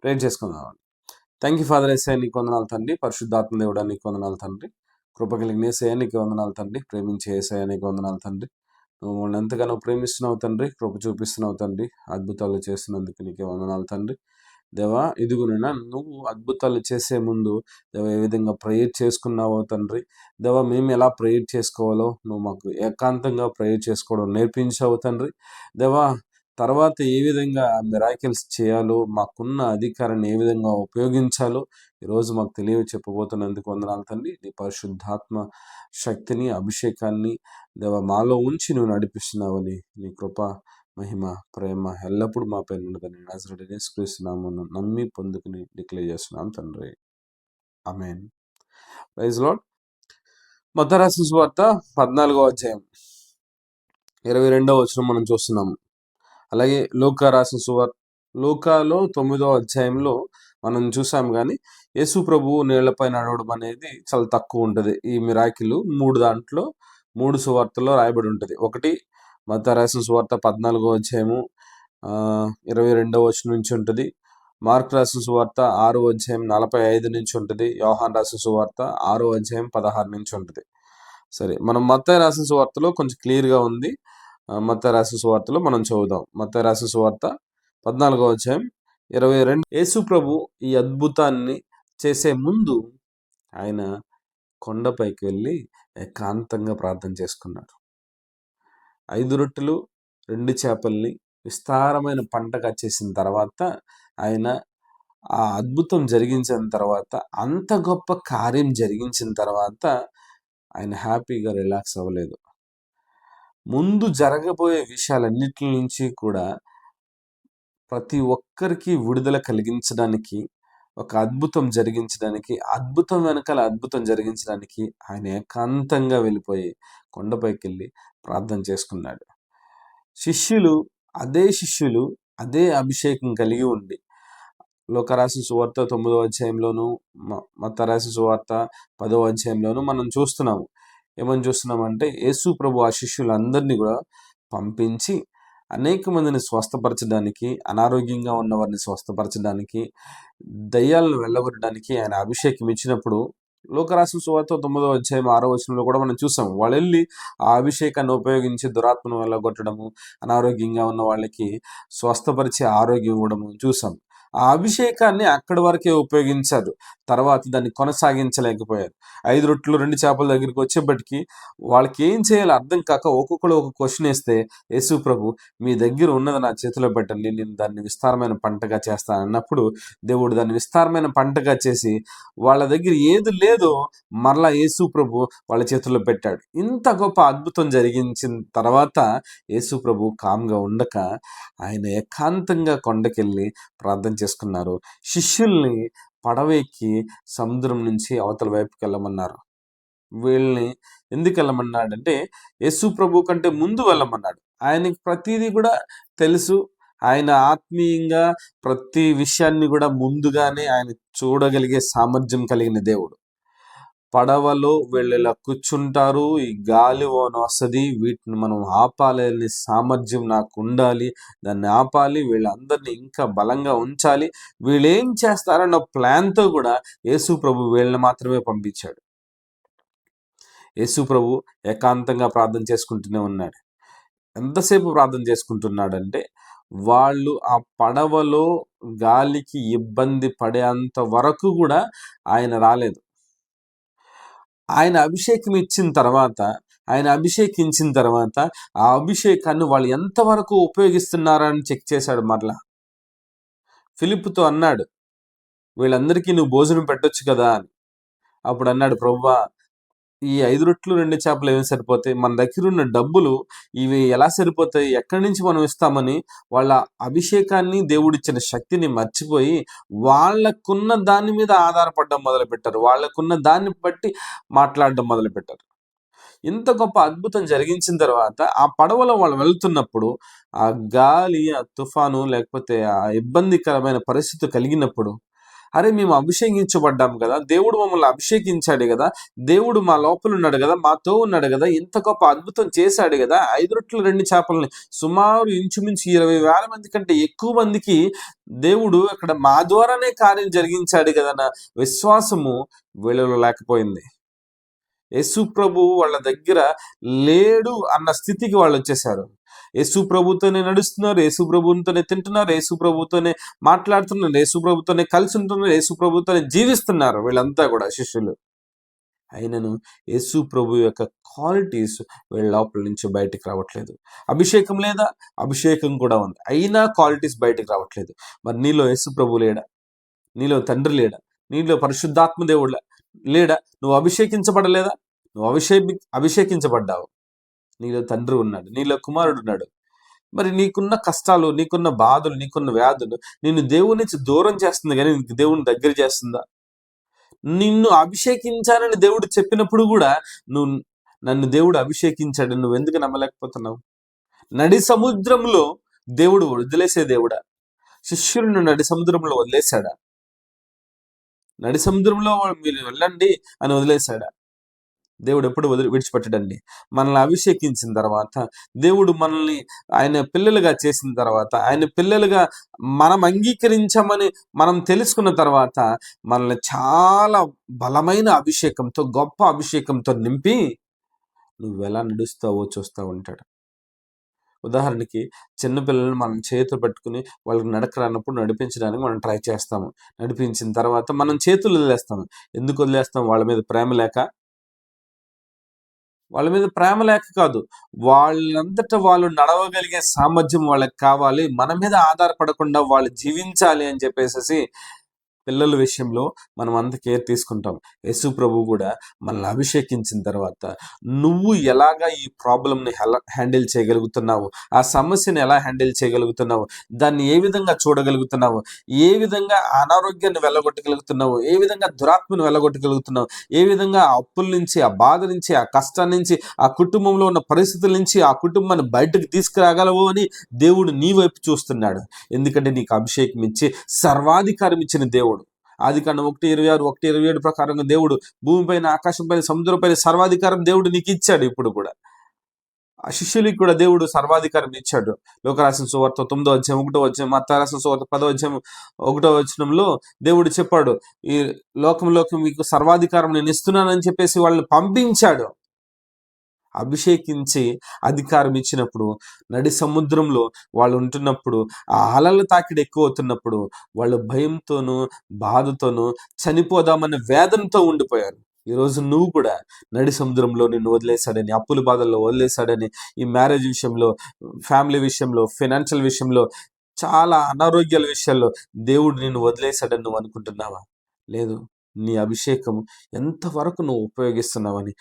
Prayer చేసుకుందాం. Thank you father యేసయ్య, నీకు వందనాలు తండ్రి. పరిశుద్ధాత్మ దేవుడా, నీకు వందనాలు తండ్రి. కృప కలిగిన యేసయ్య, నీకు వందనాలు తండ్రి. ప్రేమించే యేసయ్య, నీకు వందనాలు తండ్రి. నువ్వు మమ్మల్ని ఎంతగానో ప్రేమిస్తున్నావు తండ్రి, కృప చూపిస్తున్నావు తండ్రి. అద్భుతాలు చేస్తున్నందుకు నీకే వందనాలు తండ్రి. దేవా, ఇదిగునైనా నువ్వు అద్భుతాలు చేసే ముందు దేవా ఏ విధంగా ప్రేయర్ చేసుకున్నావో తండ్రి. దేవా, మేము ఎలా ప్రేయర్ చేసుకోవాలో నువ్వు మాకు ఏకాంతంగా ప్రేయర్ చేసుకోవడం నేర్పించావు తండ్రి. దేవా, తర్వాత ఏ విధంగా మిరాకిల్స్ చేయాలో, మాకున్న అధికారాన్ని ఏ విధంగా ఉపయోగించాలో ఈరోజు మాకు చెప్పబోతున్నందుకు వందనాలు తండ్రి. నీ పరిశుద్ధాత్మ శక్తిని, అభిషేకాన్ని దేవా మాలో ఉంచి నువ్వు నడిపిస్తున్నావని నీ కృప, మహిమ, ప్రేమ ఎల్లప్పుడూ మా పైన ఉండదని నజరేయుడైన యేసుక్రీస్తు నామమున నమ్మి పొందుకుని డిక్లేర్ చేస్తున్నాం తండ్రి. ఆమేన్. Praise lord. మత్తయి రాసిన సువార్త 14వ అధ్యాయం 22వ వచనం మనం చూస్తున్నాము. అలాగే లూకా రాసిన సువార్త, లూకాలో 9వ అధ్యాయంలో మనం చూసాం. కానీ యేసు ప్రభువు నీళ్లపై నడవడం అనేది చాలా తక్కువ ఉంటుంది. ఈ మిరాకిల్ 3 సువార్తల్లో రాయబడి ఉంటుంది. ఒకటి మత్తయి రాసిన సువార్త 14వ అధ్యాయము 22వ వచనం నుంచి ఉంటుంది. మార్క్ రాసిన సువార్త 6వ అధ్యాయం 45 నుంచి ఉంటుంది. యోహాన్ రాసిన సువార్త 6వ అధ్యాయం 16 నుంచి ఉంటుంది. సరే, మనం మత్తయి రాసిన సువార్తలో కొంచెం క్లియర్గా ఉంది. మత్తయి రాసిన సువార్తలో మనం చదువుదాం. మత్తయి రాసిన సువార్త 14వ అధ్యాయం 22. యేసు ప్రభు ఈ అద్భుతాన్ని చేసే ముందు ఆయన కొండపైకి వెళ్ళి ఏకాంతంగా ప్రార్థన చేసుకున్నాడు. 5 రొట్టెలు 2 చేపల్ని విస్తారమైన పంటగా చేసిన తర్వాత, ఆయన ఆ అద్భుతం జరిగించిన తర్వాత, అంత గొప్ప కార్యం జరిగించిన తర్వాత ఆయన హ్యాపీగా రిలాక్స్ అవ్వలేదు. ముందు జరగబోయే విషయాలన్నిటి నుంచి కూడా ప్రతి ఒక్కరికి విడుదల కలిగించడానికి, ఒక అద్భుతం జరిగించడానికి, అద్భుతం వెనకాల అద్భుతం జరిగించడానికి ఆయన ఏకాంతంగా వెళ్ళిపోయి కొండపైకి వెళ్ళి ప్రార్థన చేసుకున్నాడు. శిష్యులు అదే అభిషేకం కలిగి ఉండి, లూకా రాసిన సువార్త 9వ అధ్యాయంలోను, మత్తయి రాసిన సువార్త 10వ అధ్యాయంలోను మనం చూస్తున్నాము. ఏమని చూస్తున్నామంటే, యేసు ప్రభు ఆ శిష్యులందరినీ కూడా పంపించి అనేక మందిని స్వస్థపరచడానికి, అనారోగ్యంగా ఉన్న వారిని స్వస్థపరచడానికి, దయ్యాలను వెళ్ళగొట్టడానికి ఆయన అభిషేకం ఇచ్చినప్పుడు, లూకా రాసిన సువార్త 9వ అధ్యాయం 6వ వచనంలో కూడా మనం చూసాం. వాళ్ళు వెళ్ళి ఆ అభిషేకాన్ని ఉపయోగించి దురాత్మను వెళ్ళగొట్టడము, అనారోగ్యంగా ఉన్న వాళ్ళకి స్వస్థపరిచే ఆరోగ్యం ఇవ్వడము చూసాం. ఆ అభిషేకాన్ని అక్కడి వరకే ఉపయోగించారు. తర్వాత దాన్ని కొనసాగించలేకపోయారు. 5 రొట్టెలు 2 చేపల దగ్గరికి వచ్చేప్పటికి వాళ్ళకి ఏం చేయాలో అర్థం కాక ఒక్కొక్కరు ఒక క్వశ్చన్ వేస్తే, యేసు ప్రభు, మీ దగ్గర ఉన్నది నా చేతిలో పెట్టండి, నేను దాన్ని విస్తారమైన పంటగా చేస్తాను అన్నప్పుడు, దేవుడు దాన్ని విస్తారమైన పంటగా చేసి వాళ్ళ దగ్గర ఏది లేదో మరలా యేసు ప్రభు వాళ్ళ చేతుల్లో పెట్టాడు. ఇంత గొప్ప అద్భుతం జరిగించిన తర్వాత యేసు ప్రభు కామ్గా ఉండక ఆయన ఏకాంతంగా కొండకెళ్ళి ప్రార్థన చేసుకున్నారు. శిష్యుల్ని పడవెక్కి సముద్రం నుంచి అవతల వైపుకి వెళ్ళమన్నారు. వీళ్ళని ఎందుకు వెళ్ళమన్నాడంటే, యేసు ప్రభు కంటే ముందు వెళ్ళమన్నాడు. ఆయనకి ప్రతిదీ కూడా తెలుసు. ఆయన ఆత్మీయంగా ప్రతి విషయాన్ని కూడా ముందుగానే ఆయన చూడగలిగే సామర్థ్యం కలిగిన దేవుడు. పడవలో వీళ్ళు ఇలా కూర్చుంటారు, ఈ గాలి ఓన వస్తుంది, వీటిని మనం ఆపాలని సామర్థ్యం నాకు ఉండాలి, దాన్ని ఆపాలి, వీళ్ళందరినీ ఇంకా బలంగా ఉంచాలి, వీళ్ళు ఏం చేస్తారన్న ప్లాన్తో కూడా యేసు ప్రభు వీళ్ళని మాత్రమే పంపించాడు. యేసు ప్రభు ఏకాంతంగా ప్రార్థన చేసుకుంటూనే ఉన్నాడు. ఎంతసేపు ప్రార్థన చేసుకుంటున్నాడంటే, వాళ్ళు ఆ పడవలో గాలికి ఇబ్బంది పడేంత వరకు కూడా ఆయన రాలేదు. ఆయన అభిషేకించిన తర్వాత ఆ అభిషేకాన్ని వాళ్ళు ఎంతవరకు ఉపయోగిస్తున్నారని చెక్ చేశాడు. మరలా ఫిలిప్పుతో అన్నాడు, వీళ్ళందరికీ నువ్వు భోజనం పెట్టొచ్చు కదా అని. అప్పుడు అన్నాడు, ప్రభువా, ఈ 5 రొట్టెలు 2 చేపలు ఏమి సరిపోతాయి? మన దగ్గర ఉన్న డబ్బులు ఇవి ఎలా సరిపోతాయి? ఎక్కడి నుంచి మనం ఇస్తామని వాళ్ళ అభిషేకాన్ని, దేవుడిచ్చిన శక్తిని మర్చిపోయి వాళ్ళకున్న దాని మీద ఆధారపడడం మొదలుపెట్టారు. వాళ్ళకున్న దాన్ని బట్టి మాట్లాడడం మొదలుపెట్టారు. ఇంత గొప్ప అద్భుతం జరిగించిన తర్వాత ఆ పడవలో వాళ్ళు వెళ్తున్నప్పుడు ఆ గాలి, ఆ తుఫాను, లేకపోతే ఆ ఇబ్బందికరమైన పరిస్థితి కలిగినప్పుడు అరే మేము అభిషేకించబడ్డాం కదా, దేవుడు మమ్మల్ని అభిషేకించాడు కదా, దేవుడు మా లోపల ఉన్నాడు కదా, మాతో ఉన్నాడు కదా, ఇంత గొప్ప అద్భుతం చేశాడు కదా, 5 రొట్టెలు 2 చేపలని సుమారు ఇంచుమించు 20,000 మంది కంటే ఎక్కువ మందికి దేవుడు అక్కడ మా ద్వారానే కార్యం జరిగించాడు కదా అన్న విశ్వాసము వీళ్ళలో లేకపోయింది. యేసు ప్రభు వాళ్ళ దగ్గర లేడు అన్న స్థితికి వాళ్ళు వచ్చేసారు. యేసు ప్రభుతోనే నడుస్తున్నారు, యేసు ప్రభుతోనే తింటున్నారు, యేసు ప్రభుతోనే మాట్లాడుతున్నారు, యేసు ప్రభుతోనే కలిసి ఉంటున్నారు, యేసు ప్రభుతోనే జీవిస్తున్నారు వీళ్ళంతా కూడా శిష్యులు. అయినను యేసు ప్రభు యొక్క క్వాలిటీస్ వీళ్ళ లోపల నుంచి బయటికి రావట్లేదు. అభిషేకం లేదా? అభిషేకం కూడా ఉంది, అయినా క్వాలిటీస్ బయటికి రావట్లేదు. మరి నీలో యేసు ప్రభు లేడా? నీలో తండ్రి లేడా? నీలో పరిశుద్ధాత్మ దేవుడు లేడా? నువ్వు అభిషేకించబడలేదా? నువ్వు అభిషేకించబడ్డావు. నీలో తండ్రి ఉన్నాడు, నీలో కుమారుడు ఉన్నాడు. మరి నీకున్న కష్టాలు, నీకున్న బాధలు, నీకున్న వ్యాధులు నిన్ను దేవుని నుంచి దూరం చేస్తుంది కానీ నీకు దేవుని దగ్గర చేస్తుందా? నిన్ను అభిషేకించానని దేవుడు చెప్పినప్పుడు కూడా నువ్వు నన్ను దేవుడు అభిషేకించాడు నువ్వు ఎందుకు నమ్మలేకపోతున్నావు? నడి సముద్రంలో దేవుడు వదిలేసే దేవుడా? శిష్యులను నడి సముద్రంలో వదిలేశాడా? నడి సముద్రంలో మీరు వెళ్ళండి అని వదిలేశాడా? దేవుడు ఎప్పుడు విడిచిపెట్టడండి. మనల్ని అభిషేకించిన తర్వాత, దేవుడు మనల్ని ఆయన పిల్లలుగా చేసిన తర్వాత, ఆయన పిల్లలుగా మనం అంగీకరించామని మనం తెలుసుకున్న తర్వాత మనల్ని చాలా బలమైన అభిషేకంతో, గొప్ప అభిషేకంతో నింపి నువ్వు ఎలా నడుస్తావో చూస్తూ ఉంటాడు. ఉదాహరణకి చిన్నపిల్లలను మనం చేతులు పట్టుకుని వాళ్ళకి నడక రానప్పుడు నడిపించడానికి మనం ట్రై చేస్తాము. నడిపించిన తర్వాత మనం చేతులు వదిలేస్తాము. ఎందుకు వదిలేస్తాం? వాళ్ళ మీద ప్రేమ లేక? వాళ్ళ మీద ప్రేమ లేక కాదు, వాళ్ళంతటా వాళ్ళు నడవగలిగే సామర్థ్యం వాళ్ళకి కావాలి, మన మీద ఆధారపడకుండా వాళ్ళు జీవించాలి అని చెప్పేసి పిల్లల విషయంలో మనం అంత కేర్ తీసుకుంటాం. యేసు ప్రభు కూడా మనల్ని అభిషేకించిన తర్వాత నువ్వు ఎలాగా ఈ ప్రాబ్లంని హ్యాండిల్ చేయగలుగుతున్నావు, ఆ సమస్యను ఎలా హ్యాండిల్ చేయగలుగుతున్నావు, దాన్ని ఏ విధంగా చూడగలుగుతున్నావు, ఏ విధంగా అనారోగ్యాన్ని వెళ్ళగొట్టగలుగుతున్నావు, ఏ విధంగా దురాత్మను వెళ్ళగొట్టగలుగుతున్నావు, ఏ విధంగా ఆ అప్పుల నుంచి, ఆ బాధ నుంచి, ఆ కష్టాన్ని నుంచి, ఆ కుటుంబంలో ఉన్న పరిస్థితుల నుంచి ఆ కుటుంబాన్ని బయటకు తీసుకురాగలవు అని దేవుడు నీ వైపు చూస్తున్నాడు. ఎందుకంటే నీకు అభిషేకం ఇచ్చి సర్వాధికారం ఇచ్చిన దేవుడు. ఆదికాండం 1:26, 1:27 ప్రకారంగా దేవుడు భూమిపైన, ఆకాశం పైన, సముద్రం పైన సర్వాధికారం దేవుడు నీకు ఇచ్చాడు. ఇప్పుడు కూడా ఆ శిష్యులకి కూడా దేవుడు సర్వాధికారం ఇచ్చాడు. లోకరాసిన సువార్త 9వ అధ్యాయం 1వ వచనం, మత్తయి రాసిన సువార్త 10వ అధ్యాయం 1వ వచనంలో దేవుడు చెప్పాడు, ఈ లోకంలోకి మీకు సర్వాధికారం నేను ఇస్తున్నానని చెప్పేసి వాళ్ళని పంపించాడు. అభిషేకించి అధికారం ఇచ్చినప్పుడు నడి సముద్రంలో వాళ్ళు ఉంటున్నప్పుడు, ఆ అలల తాకిడి ఎక్కువ అవుతున్నప్పుడు వాళ్ళు భయంతోనూ బాధతోనూ చనిపోదామన్న వేదనతో ఉండిపోయారు. ఈరోజు నువ్వు కూడా నడి సముద్రంలో నిన్ను వదిలేశాడని, అప్పుల బాధల్లో వదిలేశాడని, ఈ మ్యారేజ్ విషయంలో, ఫ్యామిలీ విషయంలో, ఫైనాన్షియల్ విషయంలో, చాలా అనారోగ్యాల విషయాల్లో దేవుడు నిన్ను వదిలేశాడని నువ్వు అనుకుంటున్నావా? లేదు. నీ అభిషేకం ఎంతవరకు నువ్వు ఉపయోగిస్తున్నావని,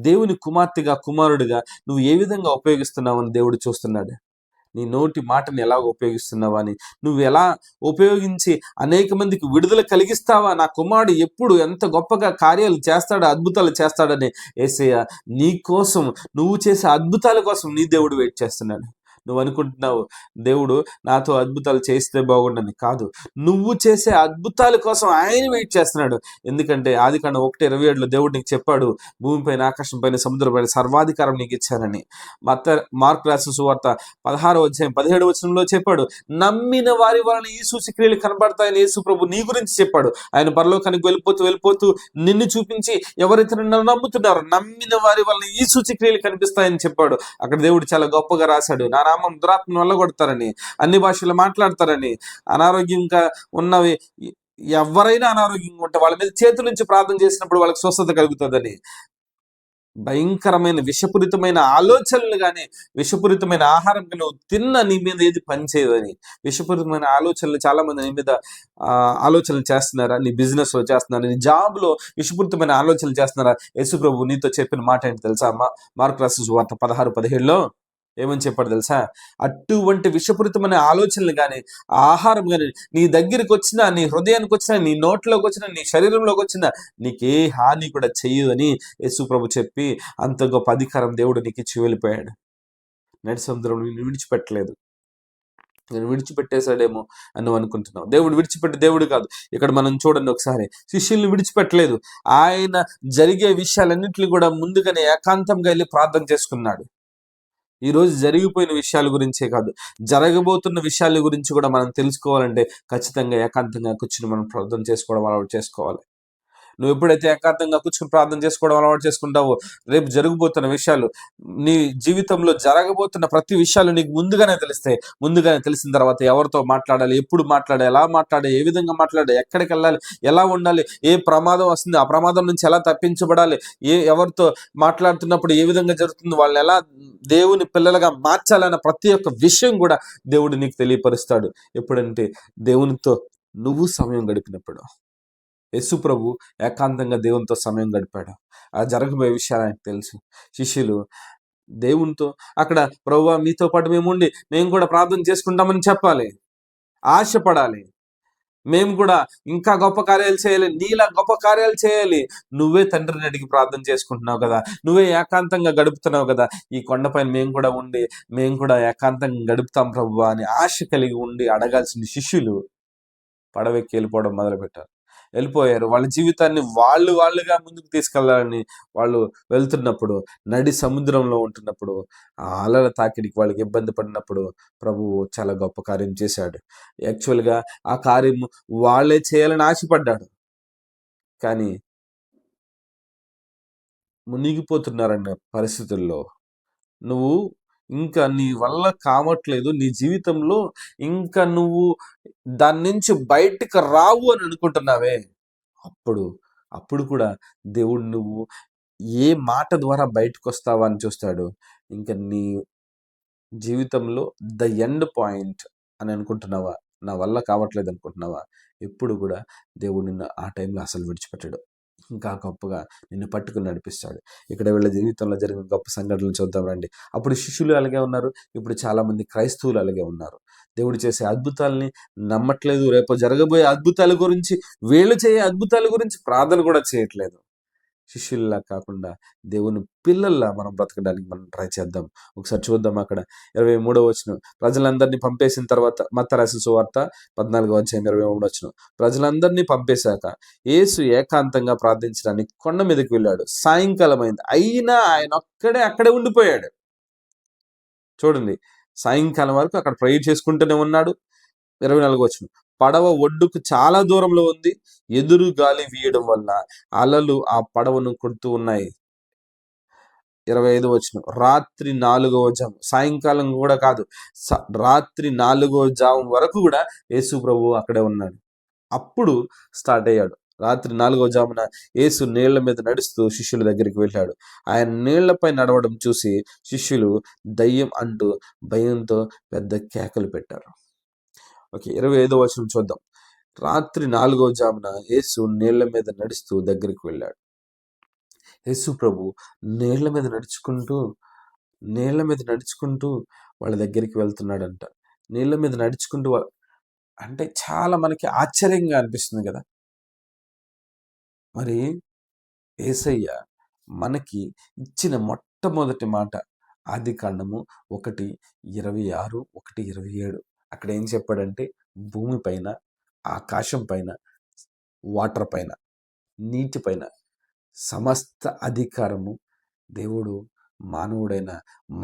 దేవుని కుమార్తెగా, కుమారుడిగా నువ్వు ఏ విధంగా ఉపయోగిస్తున్నావని దేవుడు చూస్తున్నాడు. నీ నోటి మాటని ఎలా ఉపయోగిస్తున్నావా అని, నువ్వు ఎలా ఉపయోగించి అనేక మందికి విడుదల కలిగిస్తావా? నా కుమారుడు ఎప్పుడు ఎంత గొప్పగా కార్యాలు చేస్తాడో, అద్భుతాలు చేస్తాడని యేసయ్య నీ కోసం, నువ్వు చేసే అద్భుతాల కోసం నీ దేవుడు వెయిట్ చేస్తున్నాడు. నువ్వు అనుకుంటున్నావు దేవుడు నాతో అద్భుతాలు చేస్తే బాగుండని. కాదు, నువ్వు చేసే అద్భుతాల కోసం ఆయన వెయిట్ చేస్తున్నాడు. ఎందుకంటే ఆదికాండం 1:27 దేవుడు నీకు చెప్పాడు, భూమిపైన, ఆకాశం పైన, సముద్రం పైన సర్వాధికారం నీకు ఇచ్చానని. మార్కు రాసిన సువార్త 16వ అధ్యాయం 17వ వచనంలో చెప్పాడు, నమ్మిన వారి వలన ఈ సూచక్రియలు కనబడతాయని యేసు ప్రభు నీ గురించి చెప్పాడు. ఆయన పరలోకానికి వెళ్ళిపోతూ నిన్ను చూపించి ఎవరైతే నన్ను నమ్ముతున్నారో నమ్మిన వారి వలన ఈ సూచక్రియలు కనిపిస్తాయని చెప్పాడు. అక్కడ దేవుడు చాలా గొప్పగా రాశాడు, నా నామం దురాత్మను వెళ్ళగొడతారని, అన్ని భాషలు మాట్లాడతారని, అనారోగ్యంగా ఉన్నవి ఎవరైనా అనారోగ్యంగా ఉంటే వాళ్ళ మీద చేతుల నుంచి ప్రార్థన చేసినప్పుడు వాళ్ళకి స్వస్థత కలుగుతుందని, భయంకరమైన విషపూరితమైన ఆలోచనలు కానీ, విషపూరితమైన ఆహారం కానీ నువ్వు తిన్న నీ మీద ఏది పనిచేయదని, విషపూరితమైన ఆలోచనలు చాలా మంది నీ మీద ఆలోచనలు చేస్తున్నారా? నీ బిజినెస్ లో చేస్తున్నారా? నీ జాబ్ లో విషపూరితమైన ఆలోచనలు చేస్తున్నారా? యేసు ప్రభు నీతో చెప్పిన మాట ఏంటి తెలుసా? మార్కు రాసిన సువార్త 16:17 ఏమని చెప్పాడు తెలుసా? అటువంటి విషపూరితమైన ఆలోచనలు కానీ, ఆహారం కానీ నీ దగ్గరికి వచ్చినా, నీ హృదయానికి వచ్చినా, నీ నోట్లోకి వచ్చినా, నీ శరీరంలోకి వచ్చినా నీకే హాని కూడా చెయ్యదని యేసు ప్రభు చెప్పి అంత గొప్ప అధికారం దేవుడు నీకు ఇచ్చి వెళ్ళిపోయాడు. నడి సముద్రం విడిచిపెట్టలేదు. నేను విడిచిపెట్టేశాడేమో అని నువ్వు అనుకుంటున్నావు. దేవుడు విడిచిపెట్టే దేవుడు కాదు. ఇక్కడ మనం చూడండి ఒకసారి, శిష్యుల్ని విడిచిపెట్టలేదు. ఆయన జరిగే విషయాలన్నింటినీ కూడా ముందుగానే ఏకాంతంగా వెళ్ళి ప్రార్థన చేసుకున్నాడు. ఈరోజు జరిగిపోయిన విషయాల గురించే కాదు, జరగబోతున్న విషయాల గురించి కూడా మనం తెలుసుకోవాలంటే ఖచ్చితంగా ఏకాంతంగా కూర్చుని మనం ప్రార్థన చేసుకోవడం అలవాటు చేసుకోవాలి. నువ్వు ఎప్పుడైతే ఏకాంతంగా కూర్చుని ప్రార్థన చేసుకోవడం అలవాటు చేసుకుంటావో, రేపు జరగబోతున్న విషయాలు, నీ జీవితంలో జరగబోతున్న ప్రతి విషయాలు నీకు ముందుగానే తెలుస్తాయి. ముందుగానే తెలిసిన తర్వాత ఎవరితో మాట్లాడాలి, ఎప్పుడు మాట్లాడాలి, ఎలా మాట్లాడాలి, ఏ విధంగా మాట్లాడాలి, ఎక్కడికి వెళ్ళాలి, ఎలా ఉండాలి, ఏ ప్రమాదం వస్తుంది, ఆ ప్రమాదం నుంచి ఎలా తప్పించబడాలి, ఎవరితో మాట్లాడుతున్నప్పుడు ఏ విధంగా జరుగుతుంది, వాళ్ళని ఎలా దేవుని పిల్లలుగా మార్చాలన్న ప్రతి ఒక్క విషయం కూడా దేవుడు నీకు తెలియపరుస్తాడు. ఎప్పుడంటే దేవునితో నువ్వు సమయం గడిపినప్పుడు. యేసు ప్రభు ఏకాంతంగా దేవునితో సమయం గడిపాడు. ఆ జరగబోయే విషయాలు ఆయనకు తెలుసు. శిష్యులు దేవునితో అక్కడ, ప్రభువా మీతో పాటు మేము కూడా ప్రార్థన చేసుకుంటామని చెప్పాలి, ఆశపడాలి. మేము కూడా ఇంకా గొప్ప కార్యాలు చేయాలి, నీలా గొప్ప కార్యాలు చేయాలి. నువ్వే తండ్రిని అడిగి ప్రార్థన చేసుకుంటున్నావు కదా, నువ్వే ఏకాంతంగా గడుపుతున్నావు కదా, ఈ కొండపైన మేము కూడా ఏకాంతంగా గడుపుతాం ప్రభువా అని ఆశ కలిగి ఉండి అడగాల్సిన శిష్యులు పడవెక్కి వెళ్ళిపోవడం మొదలుపెట్టారు. వెళ్ళిపోయారు. వాళ్ళ జీవితాన్ని వాళ్ళుగా ముందుకు తీసుకెళ్లాలని వాళ్ళు వెళ్తున్నప్పుడు, నడి సముద్రంలో ఉంటున్నప్పుడు, ఆ అలల తాకిడికి వాళ్ళకి ఇబ్బంది పడినప్పుడు ప్రభువు చాలా గొప్ప కార్యం చేశాడు. యాక్చువల్గా ఆ కార్యం వాళ్ళే చేయాలని ఆశపడ్డాడు, కానీ మునిగిపోతున్నారన్న పరిస్థితుల్లో నువ్వు ఇంకా నీ వల్ల కావట్లేదు, నీ జీవితంలో ఇంకా నువ్వు దాని నుంచి బయటికి రావు అని అనుకుంటున్నావే, అప్పుడు కూడా దేవుడు నువ్వు ఏ మాట ద్వారా బయటకు వస్తావా అని చూస్తాడు. ఇంకా నీ జీవితంలో ద ఎండ్ పాయింట్ అని అనుకుంటున్నావా, నా వల్ల కావట్లేదు అనుకుంటున్నావా, ఎప్పుడు కూడా దేవుడు నిన్ను ఆ టైంలో అసలు విడిచిపెట్టాడు. ఇంకా గొప్పగా నిన్ను పట్టుకుని నడిపిస్తాడు. ఇక్కడ వీళ్ళ జీవితంలో జరిగిన గొప్ప సంఘటనలు చూద్దాం రండి. అప్పుడు శిష్యులు అలాగే ఉన్నారు, ఇప్పుడు చాలామంది క్రైస్తవులు అలాగే ఉన్నారు. దేవుడు చేసే అద్భుతాలని నమ్మట్లేదు, రేపు జరగబోయే అద్భుతాల గురించి, వీళ్ళు చేసే అద్భుతాల గురించి ప్రార్థన కూడా చేయట్లేదు. శిష్యుల్లా కాకుండా దేవుని పిల్లల్లా మనం బ్రతకడానికి మనం ట్రై చేద్దాం. ఒకసారి చూద్దాం అక్కడ 23వ వచనం. ప్రజలందరినీ పంపేసిన తర్వాత, మత్తయి రాసిన సువార్త 14వ అధ్యాయం 23వ వచనం. ప్రజలందరినీ పంపేశాక యేసు ఏకాంతంగా ప్రార్థించడానికి కొండ మీదకి వెళ్ళాడు. సాయంకాలం అయింది, అయినా ఆయన అక్కడే ఉండిపోయాడు. చూడండి, సాయంకాలం వరకు అక్కడ ప్రేయర్ చేసుకుంటూనే ఉన్నాడు. 24వ వచనం. పడవ ఒడ్డుకు చాలా దూరంలో ఉంది. ఎదురు గాలి వీయడం వల్ల అలలు ఆ పడవను కొడుతూ ఉన్నాయి. 25వ వచనం. రాత్రి 4వ జాము, సాయంకాలం కూడా కాదు, రాత్రి 4వ జాము వరకు కూడా యేసు ప్రభు అక్కడే ఉన్నాడు. అప్పుడు స్టార్ట్ అయ్యాడు. రాత్రి 4వ జామున యేసు నీళ్ల మీద నడుస్తూ శిష్యుల దగ్గరికి వెళ్ళాడు. ఆయన నీళ్లపై నడవడం చూసి శిష్యులు దయ్యం అంటూ భయంతో పెద్ద కేకలు పెట్టారు. ఓకే, 25వ వచనం చూద్దాం. రాత్రి 4వ జామున యేసు నీళ్ల మీద నడుస్తూ దగ్గరికి వెళ్ళాడు. యేసు ప్రభు నీళ్ల మీద నడుచుకుంటూ వాళ్ళ దగ్గరికి వెళ్తున్నాడంట. నీళ్ల మీద నడుచుకుంటూ అంటే చాలా మనకి ఆశ్చర్యంగా అనిపిస్తుంది కదా. మరి యేసయ్య మనకి ఇచ్చిన మొట్టమొదటి మాట ఆదికాండము 1:26, 1:27. అక్కడ ఏం చెప్పాడంటే, భూమి పైన, ఆకాశం పైన, వాటర్ పైన, నీటి పైన సమస్త అధికారము దేవుడు మానవుడైన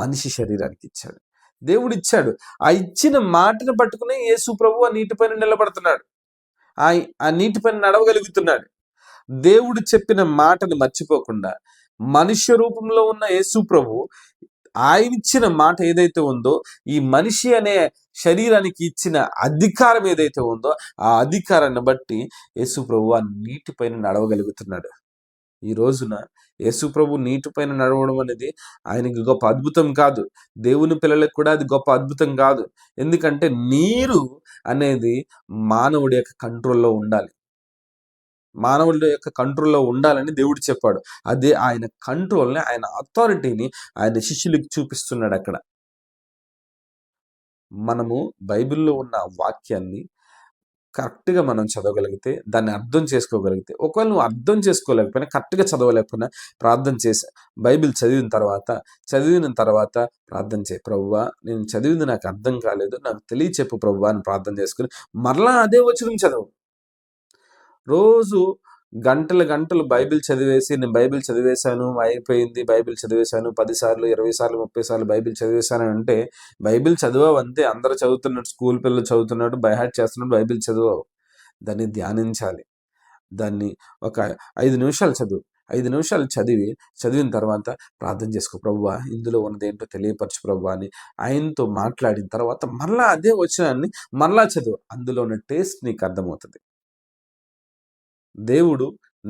మనిషి శరీరానికి ఇచ్చాడు. దేవుడు ఇచ్చాడు. ఆ ఇచ్చిన మాటను పట్టుకుని యేసు ప్రభు ఆ నీటిపైన నిలబడుతున్నాడు, ఆ నీటిపైన నడవగలుగుతున్నాడు. దేవుడు చెప్పిన మాటను మర్చిపోకుండా మనుష్య రూపంలో ఉన్న యేసు ప్రభు ఆయన ఇచ్చిన మాట ఏదైతే ఉందో, ఈ మనిషి అనే శరీరానికి ఇచ్చిన అధికారం ఏదైతే ఉందో, ఆ అధికారాన్ని బట్టి యేసు ప్రభు ఆ నీటిపైన నడవగలుగుతున్నాడు. ఈ రోజున యేసు ప్రభు నీటిపైన నడవడం అనేది ఆయనకి గొప్ప అద్భుతం కాదు, దేవుని పిల్లలకు కూడా అది గొప్ప అద్భుతం కాదు. ఎందుకంటే నీరు అనేది మానవుడి యొక్క కంట్రోల్లో ఉండాలి, మానవుడి యొక్క కంట్రోల్లో ఉండాలని దేవుడు చెప్పాడు. అదే ఆయన కంట్రోల్ని, ఆయన అథారిటీని ఆయన శిష్యులకు చూపిస్తున్నాడు. అక్కడ మనము బైబిల్లో ఉన్న వాక్యాన్ని కరెక్ట్గా మనం చదవగలిగితే, దాన్ని అర్థం చేసుకోగలిగితే, ఒకవేళ నువ్వు అర్థం చేసుకోలేకపోయినా, కరెక్ట్గా చదవలేకపోయినా ప్రార్థన చేసి, బైబిల్ చదివిన తర్వాత ప్రార్థన చేయి. ప్రభువా, నేను చదివింది నాకు అర్థం కాలేదు, నాకు తెలియచెప్పు ప్రభువా అని ప్రార్థన చేసుకుని మరలా అదే వచనం చదవు. రోజు గంటలు గంటలు బైబిల్ చదివేసి, నేను బైబిల్ చదివేశాను, అయిపోయింది, బైబిల్ చదివేశాను 10 సార్లు, 20 సార్లు, 30 సార్లు బైబిల్ చదివేశాను అంటే, బైబిల్ చదివావంతే. అందరూ చదువుతున్నట్టు, స్కూల్ పిల్లలు చదువుతున్నట్టు, బైహార్ట్ చేస్తున్నట్టు బైబిల్ చదవవు. దాన్ని ధ్యానించాలి. దాన్ని ఒక 5 నిమిషాలు చదువు. 5 నిమిషాలు చదివిన తర్వాత ప్రార్థన చేసుకో. ప్రభువా, ఇందులో ఉన్నదేంటో తెలియపరచు ప్రభువా అని ఆయనతో మాట్లాడిన తర్వాత మరలా అదే వచనాన్ని మరలా చదువు. అందులో ఉన్న టేస్ట్ నీకు అర్థమవుతుంది. దేవుడు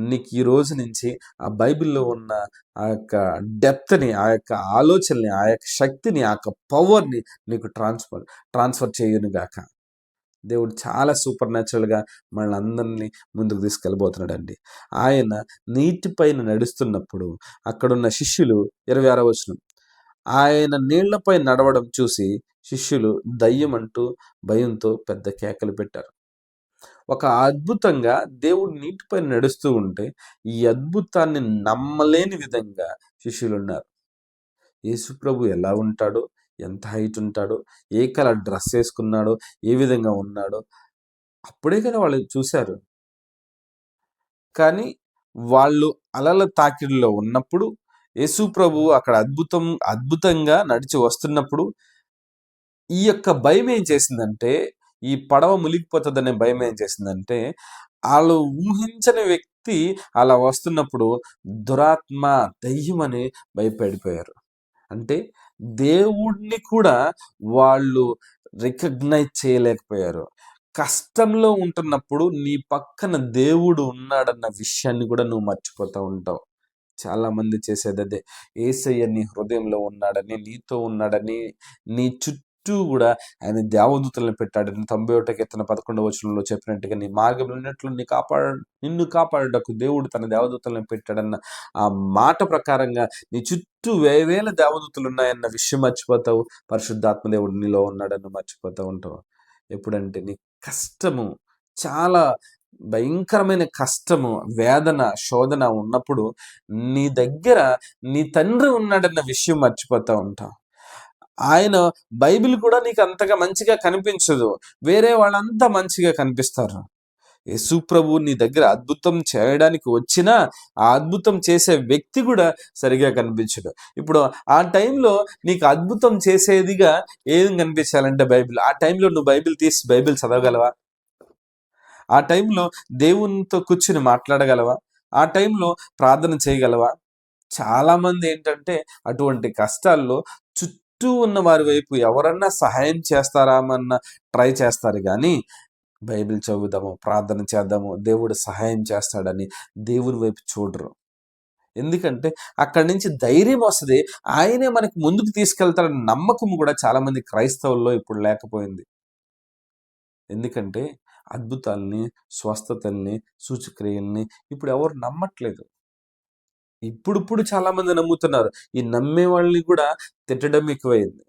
నీకు ఈ రోజు నుంచి ఆ బైబిల్‌లో ఉన్న ఆ యొక్క డెప్త్‌ని, ఆ యొక్క ఆలోచనని, ఆ యొక్క శక్తిని, ఆ యొక్క పవర్‌ని నీకు ట్రాన్స్‌ఫర్ చేయునుగాక. దేవుడు చాలా సూపర్ న్యాచురల్‌గా మనల్నందరినీ ముందుకు తీసుకెళ్ళబోతున్నాడండి. ఆయన నీటిపైన నడుస్తున్నప్పుడు అక్కడున్న శిష్యులు 26వ వచనం. ఆయన నీళ్లపై నడవడం చూసి శిష్యులు దయ్యమంటూ భయంతో పెద్ద కేకలు పెట్టారు. ఒక అద్భుతంగా దేవుడు నీటిపై నడుస్తూ ఉంటే ఈ అద్భుతాన్ని నమ్మలేని విధంగా శిష్యులున్నారు. యేసుప్రభు ఎలా ఉంటాడో, ఎంత హైట్ ఉంటాడో, ఏ కలర్ డ్రెస్ వేసుకున్నాడో, ఏ విధంగా ఉన్నాడో అప్పుడే కదా వాళ్ళు చూశారు. కానీ వాళ్ళు అలల తాకిడిలో ఉన్నప్పుడు యేసుప్రభు అక్కడ అద్భుతంగా నడిచి వస్తున్నప్పుడు ఈ యొక్క భయం ఏం చేసిందంటే, ఈ పడవ మునిగిపోతుందనే భయం ఏం చేసిందంటే, ఆళ్ళు ఊహించని వ్యక్తి అలా వస్తున్నప్పుడు దురాత్మ, దెయ్యమని భయపడిపోయారు. అంటే దేవుడిని కూడా వాళ్ళు రికగ్నైజ్ చేయలేకపోయారు. కష్టంలో ఉంటున్నప్పుడు నీ పక్కన దేవుడు ఉన్నాడన్న విషయాన్ని కూడా నువ్వు మర్చిపోతా ఉంటావు. చాలా మంది చేసేది అదే. యేసయ్య నీ హృదయంలో ఉన్నాడని, నీతో ఉన్నాడని, నీ చుట్టూ కూడా ఆయన దేవదూతలను పెట్టాడని 91 కీర్తన 11వ వచనంలో చెప్పినట్టుగా నీ మార్గములన్నిటిలో నిన్ను కాపాడుటకు దేవుడు తన దేవదూతలను పెట్టాడన్న ఆ మాట ప్రకారంగా నీ చుట్టూ వేవేల దేవదూతలు ఉన్నాయన్న విషయం మర్చిపోతావు. పరిశుద్ధాత్మ దేవుడు నీలో ఉన్నాడని మర్చిపోతూ ఉంటావు. ఎప్పుడంటే నీ కష్టము చాలా భయంకరమైన కష్టము, వేదన, శోధన ఉన్నప్పుడు నీ దగ్గర నీ తండ్రి ఉన్నాడన్న విషయం మర్చిపోతా ఉంటావు. ఆయన బైబిల్ కూడా నీకు అంతగా మంచిగా కనిపించదు. వేరే వాళ్ళంతా మంచిగా కనిపిస్తారు. యేసు ప్రభువు నీ దగ్గర అద్భుతం చేయడానికి వచ్చినా ఆ అద్భుతం చేసే వ్యక్తి కూడా సరిగా కనిపించడు. ఇప్పుడు ఆ టైంలో నీకు అద్భుతం చేసేదిగా ఏం కనిపించాలంటే బైబిల్. ఆ టైంలో నువ్వు బైబిల్ తీసి బైబిల్ చదవగలవా? ఆ టైంలో దేవునితో కూర్చుని మాట్లాడగలవా? ఆ టైంలో ప్రార్థన చేయగలవా? చాలామంది ఏంటంటే అటువంటి కష్టాల్లో చుట్టూ ఉన్న వారి వైపు ఎవరన్నా సహాయం చేస్తారామన్న ట్రై చేస్తారు గానీ, బైబిల్ చదువుదాము, ప్రార్థన చేద్దాము, దేవుడు సహాయం చేస్తాడని దేవుని వైపు చూడరు. ఎందుకంటే అక్కడి నుంచి ధైర్యం వస్తది. ఆయనే మనకు ముందుకు తీసుకెళ్తాడన్న నమ్మకం కూడా చాలామంది క్రైస్తవుల్లో ఇప్పుడు లేకపోయింది. ఎందుకంటే అద్భుతాల్ని, స్వస్థతల్ని, సూచక్రియల్ని ఇప్పుడు ఎవరు నమ్మట్లేదు. ఇప్పుడిప్పుడు చాలామంది నమ్ముతున్నారు. ఈ నమ్మే వాళ్ళని కూడా తిట్టడం ఎక్కువైంది.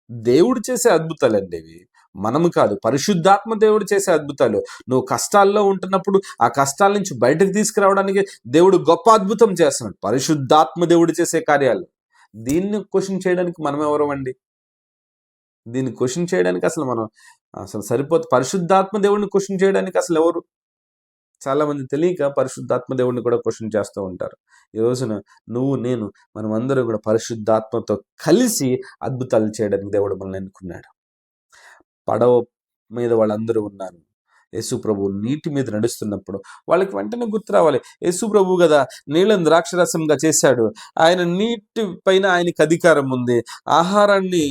దేవుడు చేసే అద్భుతాలండి ఇవి. మనము కాదు. పరిశుద్ధాత్మ దేవుడు చేసే అద్భుతాలు. నువ్వు కష్టాల్లో ఉంటున్నప్పుడు ఆ కష్టాల నుంచి బయటకు తీసుకురావడానికి దేవుడు గొప్ప అద్భుతం చేస్తున్నాడు. పరిశుద్ధాత్మ దేవుడు చేసే కార్యాలు. దీన్ని క్వెషన్ చేయడానికి మనం ఎవరమండి? దీన్ని క్వెషన్ చేయడానికి అసలు సరిపోదు. పరిశుద్ధాత్మ దేవుడిని క్వెషన్ చేయడానికి అసలు ఎవరు? చాలామంది తెలియక పరిశుద్ధాత్మ దేవుడిని కూడా క్వెషన్ చేస్తూ ఉంటారు. ఈ రోజున నువ్వు, నేను, మనమందరం కూడా పరిశుద్ధాత్మతో కలిసి అద్భుతాలు చేయడానికి దేవుడు మనల్ని ఎన్నుకున్నాడు. పడవ మీద వాళ్ళందరూ ఉన్నారు. యేసు ప్రభువు నీటి మీద నడుస్తున్నప్పుడు వాళ్ళకి వెంటనే గుర్తు రావాలి. యేసు ప్రభువు కదా నీళ్ళని ద్రాక్షరసంగా చేశాడు. ఆయన నీటి పైన ఆయనకి అధికారం ఉంది. ఆహారాన్ని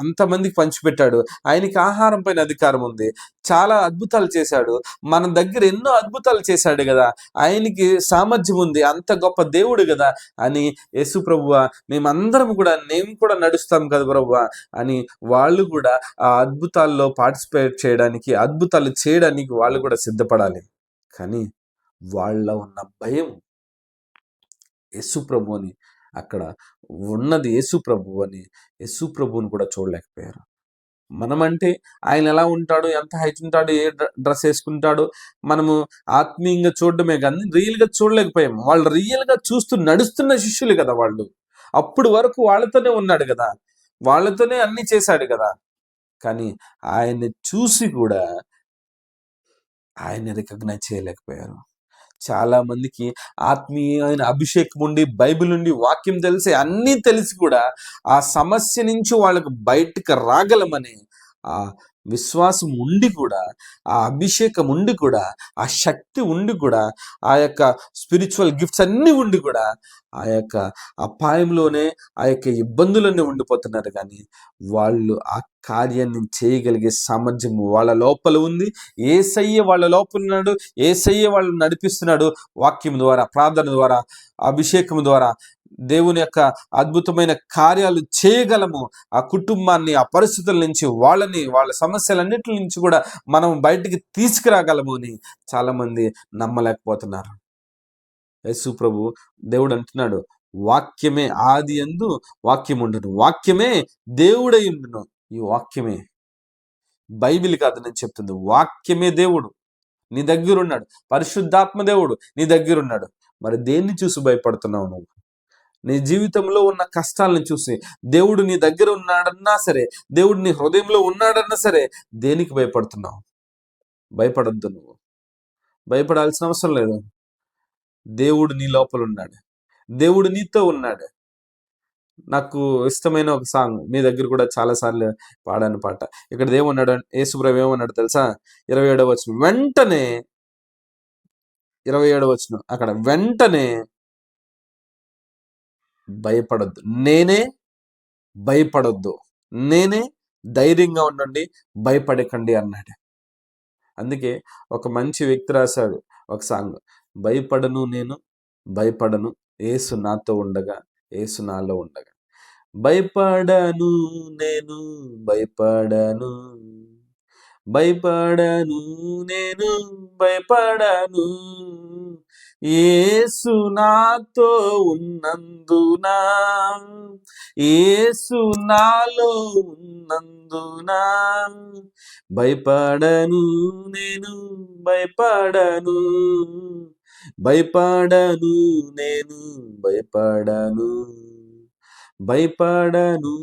అంతమందికి పంచిపెట్టాడు. ఆయనకి ఆహారం పైన అధికారం ఉంది. చాలా అద్భుతాలు చేశాడు. మన దగ్గర ఎన్నో అద్భుతాలు చేశాడు కదా, ఆయనకి సామర్థ్యం ఉంది, అంత గొప్ప దేవుడు కదా అని యేసు ప్రభువా మేము కూడా నడుస్తాం కదా ప్రభువా అని వాళ్ళు కూడా ఆ అద్భుతాల్లో పార్టిసిపేట్ చేయడానికి, అద్భుతాలు చేయడానికి వాళ్ళు కూడా సిద్ధపడాలి. కానీ వాళ్ళ ఉన్న భయం యేసు ప్రభువుని, అక్కడ ఉన్నది యేసు ప్రభువు అని యేసు ప్రభువుని కూడా చూడలేకపోయారు. మనమంటే ఆయన ఎలా ఉంటాడు, ఎంత హైట్ ఉంటాడు, ఏ డ్రెస్ వేసుకుంటాడు, మనము ఆత్మీయంగా చూడడమే కానీ రియల్గా చూడలేకపోయాము. వాళ్ళు రియల్గా చూస్తూ నడుస్తున్న శిష్యులు కదా వాళ్ళు. అప్పుడు వరకు వాళ్ళతోనే ఉన్నాడు కదా, వాళ్ళతోనే అన్ని చేశాడు కదా. కానీ ఆయన్ని చూసి కూడా ఆయన్ని రికగ్నైజ్ చేయలేకపోయారు. చాలా మందికి ఆత్మీయమైన అభిషేకం ఉండి, బైబిల్ నుండి వాక్యం తెలిసి, అన్నీ తెలిసి కూడా ఆ సమస్య నుంచి వాళ్ళకు బయటకు రాగలమని ఆ విశ్వాసం ఉండి కూడా, ఆ అభిషేకం ఉండి కూడా, ఆ శక్తి ఉండి కూడా, ఆ యొక్క స్పిరిచువల్ గిఫ్ట్స్ అన్నీ ఉండి కూడా ఆ యొక్క అపాయంలోనే, ఆ యొక్క ఇబ్బందులన్నీ ఉండిపోతున్నారు. కానీ వాళ్ళు ఆ కార్యాన్ని చేయగలిగే సామర్థ్యం వాళ్ళ లోపల ఉంది. యేసయ్య వాళ్ళ లోపల ఉన్నాడు, యేసయ్య వాళ్ళు నడిపిస్తున్నాడు. వాక్యం ద్వారా, ప్రార్థన ద్వారా, అభిషేకం ద్వారా దేవుని యొక్క అద్భుతమైన కార్యాలు చేయగలము. ఆ కుటుంబాన్ని, ఆ పరిస్థితుల నుంచి, వాళ్ళ సమస్యలన్నిటి నుంచి కూడా మనం బయటికి తీసుకురాగలము అని చాలామంది నమ్మలేకపోతున్నారు. యేసు ప్రభు దేవుడు అంటున్నాడు, వాక్యమే ఆది యందు వాక్యం ఉండును, వాక్యమే దేవుడై ఉండును. ఈ వాక్యమే, బైబిల్ కాదు నేను చెప్తుంది, వాక్యమే దేవుడు నీ దగ్గర ఉన్నాడు. పరిశుద్ధాత్మ దేవుడు నీ దగ్గర ఉన్నాడు. మరి దేన్ని చూసి భయపడుతున్నావు నువ్వు? నీ జీవితంలో ఉన్న కష్టాలను చూసి, దేవుడు నీ దగ్గర ఉన్నాడన్నా సరే, దేవుడు నీ హృదయంలో ఉన్నాడన్నా సరే, దేనికి భయపడుతున్నావు? భయపడొద్దు. నువ్వు భయపడాల్సిన అవసరం లేదు. దేవుడు నీ లోపల ఉన్నాడు, దేవుడు నీతో ఉన్నాడు. నాకు ఇష్టమైన ఒక సాంగ్ మీ దగ్గర కూడా చాలా సార్లు పాడాను పాట. ఇక్కడ ఏమన్నాడు, యేసుప్రభు ఏమన్నాడు తెలుసా? 27వ వచనం, వెంటనే 27వ వచనం, అక్కడ వెంటనే భయపడొద్దు, నేనే, భయపడొద్దు, నేనే, ధైర్యంగా ఉండండి, భయపడకండి అన్నాడు. అందుకే ఒక మంచి వ్యక్తి రాశాడు ఒక సాంగ్, భయపడను నేను, భయపడను, యేసు నాతో ఉండగా, యేసు నాలో ఉండగా. భయపడను నేను, భయపడను, భయపడను నేను, భయపడను, యేసు నాతో ఉన్నందున, యేసు నాలో ఉన్నందున, భయపడను నేను, భయపడను, భయపడను నేను, భయపడను, భయపడను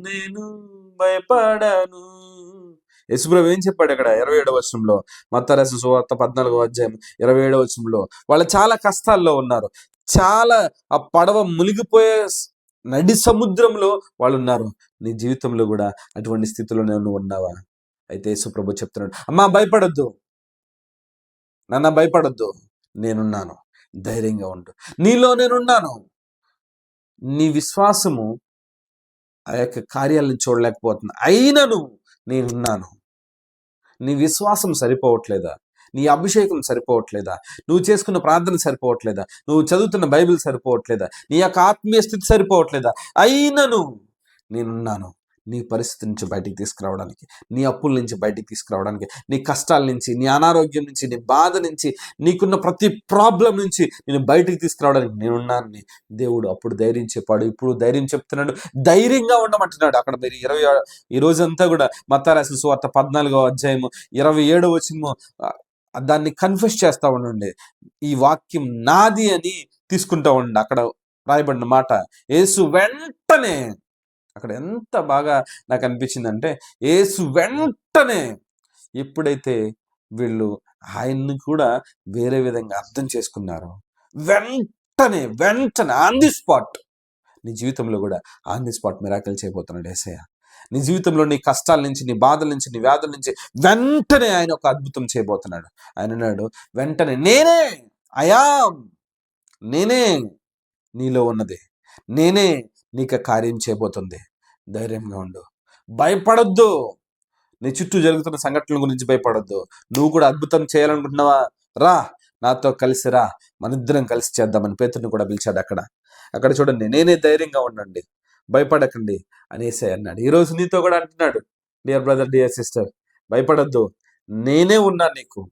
నేను, భయపడను. యేసుప్రభు ఏం చెప్పాడు అక్కడ 27వ వచనంలో, మత్తయి రాసిన సువార్త 14వ అధ్యాయం 27వ వచనంలో, వాళ్ళు చాలా కష్టాల్లో ఉన్నారు. చాలా ఆ పడవ మునిగిపోయే నడి సముద్రంలో వాళ్ళు ఉన్నారు. నీ జీవితంలో కూడా అటువంటి స్థితిలో నువ్వు ఉన్నావా? అయితే యేసుప్రభు చెప్తున్నాడు, అమ్మా భయపడొద్దు, నాన్న భయపడొద్దు, నేనున్నాను, ధైర్యంగా ఉండు, నీలో నేనున్నాను. నీ విశ్వాసము ఆ యొక్క కార్యాలను చూడలేకపోతుంది, అయినను నేనున్నాను. నీ విశ్వాసం సరిపోవట్లేదా? నీ అభిషేకం సరిపోవట్లేదా? నువ్వు చేసుకున్న ప్రార్థన సరిపోవట్లేదా? నువ్వు చదువుతున్న బైబిల్ సరిపోవట్లేదా? నీ యొక్క ఆత్మీయ స్థితి సరిపోవట్లేదా? అయినను నేనున్నాను నీ పరిస్థితి నుంచి బయటికి తీసుకురావడానికి, నీ అప్పుల నుంచి బయటికి తీసుకురావడానికి, నీ కష్టాల నుంచి, నీ అనారోగ్యం నుంచి, నీ బాధ నుంచి, నీకున్న ప్రతి ప్రాబ్లం నుంచి నేను బయటికి తీసుకురావడానికి నేనున్నానని దేవుడు అప్పుడు ధైర్యం చెప్పాడు. ఇప్పుడు ధైర్యం చెప్తున్నాడు, ధైర్యంగా ఉండమంటున్నాడు. అక్కడ మీరు ఈ రోజంతా కూడా మత్తయి రాసిన సువార్త 14వ అధ్యాయము 27వ వచనము దాన్ని కన్ఫెస్ చేస్తా ఉండండి. ఈ వాక్యం నాది అని తీసుకుంటా ఉండండి. అక్కడ రాయబడిన మాట, యేసు వెంటనే, అక్కడ ఎంత బాగా నాకు అనిపించిందంటే, యేసు వెంటనే, ఎప్పుడైతే వీళ్ళు ఆయన్ని కూడా వేరే విధంగా అర్థం చేసుకున్నారు, వెంటనే ఆన్ ది స్పాట్, నీ జీవితంలో కూడా ఆన్ ది స్పాట్ మిరాకిల్ చేయబోతున్నాడు యేసయ్య. నీ జీవితంలో నీ కష్టాల నుంచి, నీ బాధల నుంచి, నీ వ్యాధుల నుంచి వెంటనే ఆయన ఒక అద్భుతం చేయబోతున్నాడు. ఆయన అన్నాడు, వెంటనే నేనే, నేనే నీలో ఉన్నది, నేనే నీకు కార్యం చేయబోతుంది, ధైర్యంగా ఉండు, భయపడొద్దు. నీ చుట్టూ జరుగుతున్న సంఘటనల గురించి భయపడొద్దు. నువ్వు కూడా అద్భుతం చేయాలనుకుంటున్నావా? రా, నాతో కలిసి రా, మనిద్దరం కలిసి చేద్దామని పేతురుని కూడా పిలిచాడు. అక్కడ చూడండి, నేనే, ధైర్యంగా ఉండండి, భయపడకండి అనేసి అన్నాడు. ఈరోజు నీతో కూడా అంటున్నాడు, డియర్ బ్రదర్, డియర్ సిస్టర్, భయపడొద్దు, నేనే ఉన్నా నీకు.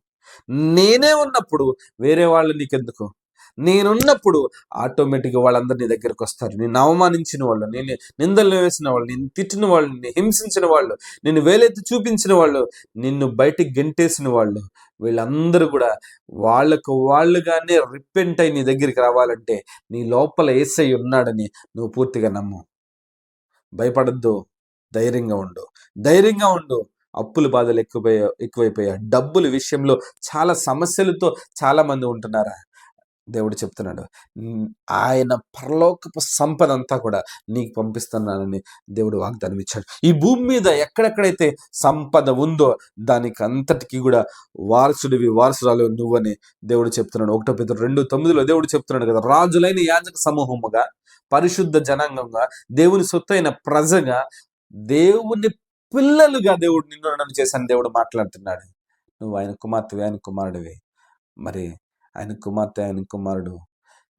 నేనే ఉన్నప్పుడు వేరే వాళ్ళు నీకెందుకు? నేనున్నప్పుడు ఆటోమేటిక్గా వాళ్ళందరూ నీ దగ్గరికి వస్తారు. నిన్ను అవమానించిన వాళ్ళు, నేను నిందలు వేసిన వాళ్ళు, నిన్ను తిట్టిన వాళ్ళు, నిన్ను హింసించిన వాళ్ళు, నిన్ను వేలెత్తి చూపించిన వాళ్ళు, నిన్ను బయటికి గెంటేసిన వాళ్ళు, వీళ్ళందరూ కూడా వాళ్ళకు వాళ్ళుగానే రిపెంట్ అయి నీ దగ్గరికి రావాలంటే నీ లోపల యేసయ్య ఉన్నాడని నువ్వు పూర్తిగా నమ్ము. భయపడద్దు, ధైర్యంగా ఉండు, ధైర్యంగా ఉండు. అప్పుల బాధలు ఎక్కువైపోయా, డబ్బుల విషయంలో చాలా సమస్యలతో చాలా మంది ఉంటున్నారా? దేవుడు చెప్తున్నాడు, ఆయన పరలోకపు సంపద అంతా కూడా నీకు పంపిస్తున్నానని దేవుడు వాగ్దానం ఇచ్చాడు. ఈ భూమి మీద ఎక్కడెక్కడైతే సంపద ఉందో దానికి అంతటికి కూడా వారసురాలు నువ్వని దేవుడు చెప్తున్నాడు. 1 Peter 2:9 దేవుడు చెప్తున్నాడు కదా, రాజులైన యాజక సమూహముగా, పరిశుద్ధ జనాంగంగా, దేవుని సొత్తైన ప్రజగా, దేవుని పిల్లలుగా దేవుడు నిన్ను నన్ను చేశాను దేవుడు మాట్లాడుతున్నాడు. నువ్వు ఆయన కుమార్తెవి, ఆయన కుమారుడివి. మరి ఆయన కుమార్తె, ఆయన కుమారుడు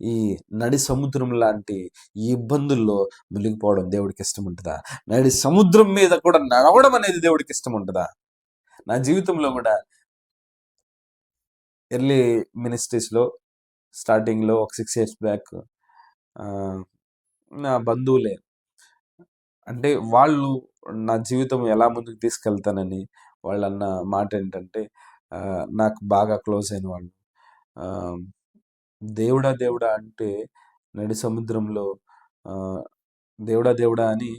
ఈ నడి సముద్రం లాంటి ఈ ఇబ్బందుల్లో మునిగిపోవడం దేవుడికి ఇష్టం ఉంటుందా? నడి సముద్రం మీద కూడా నడవడం అనేది దేవుడికి ఇష్టం ఉంటుందా? నా జీవితంలో కూడా ఎర్లీ మినిస్ట్రీస్లో స్టార్టింగ్లో ఒక 6 years బ్యాక్ నా బంధువులే, అంటే వాళ్ళు నా జీవితం ఎలా ముందుకు తీసుకెళ్తానని వాళ్ళు అన్న మాట ఏంటంటే, నాకు బాగా క్లోజ్ అయిన వాళ్ళు, దేవుడా దేవుడా అంటే నడి సముద్రంలో దేవుడా దేవుడా అని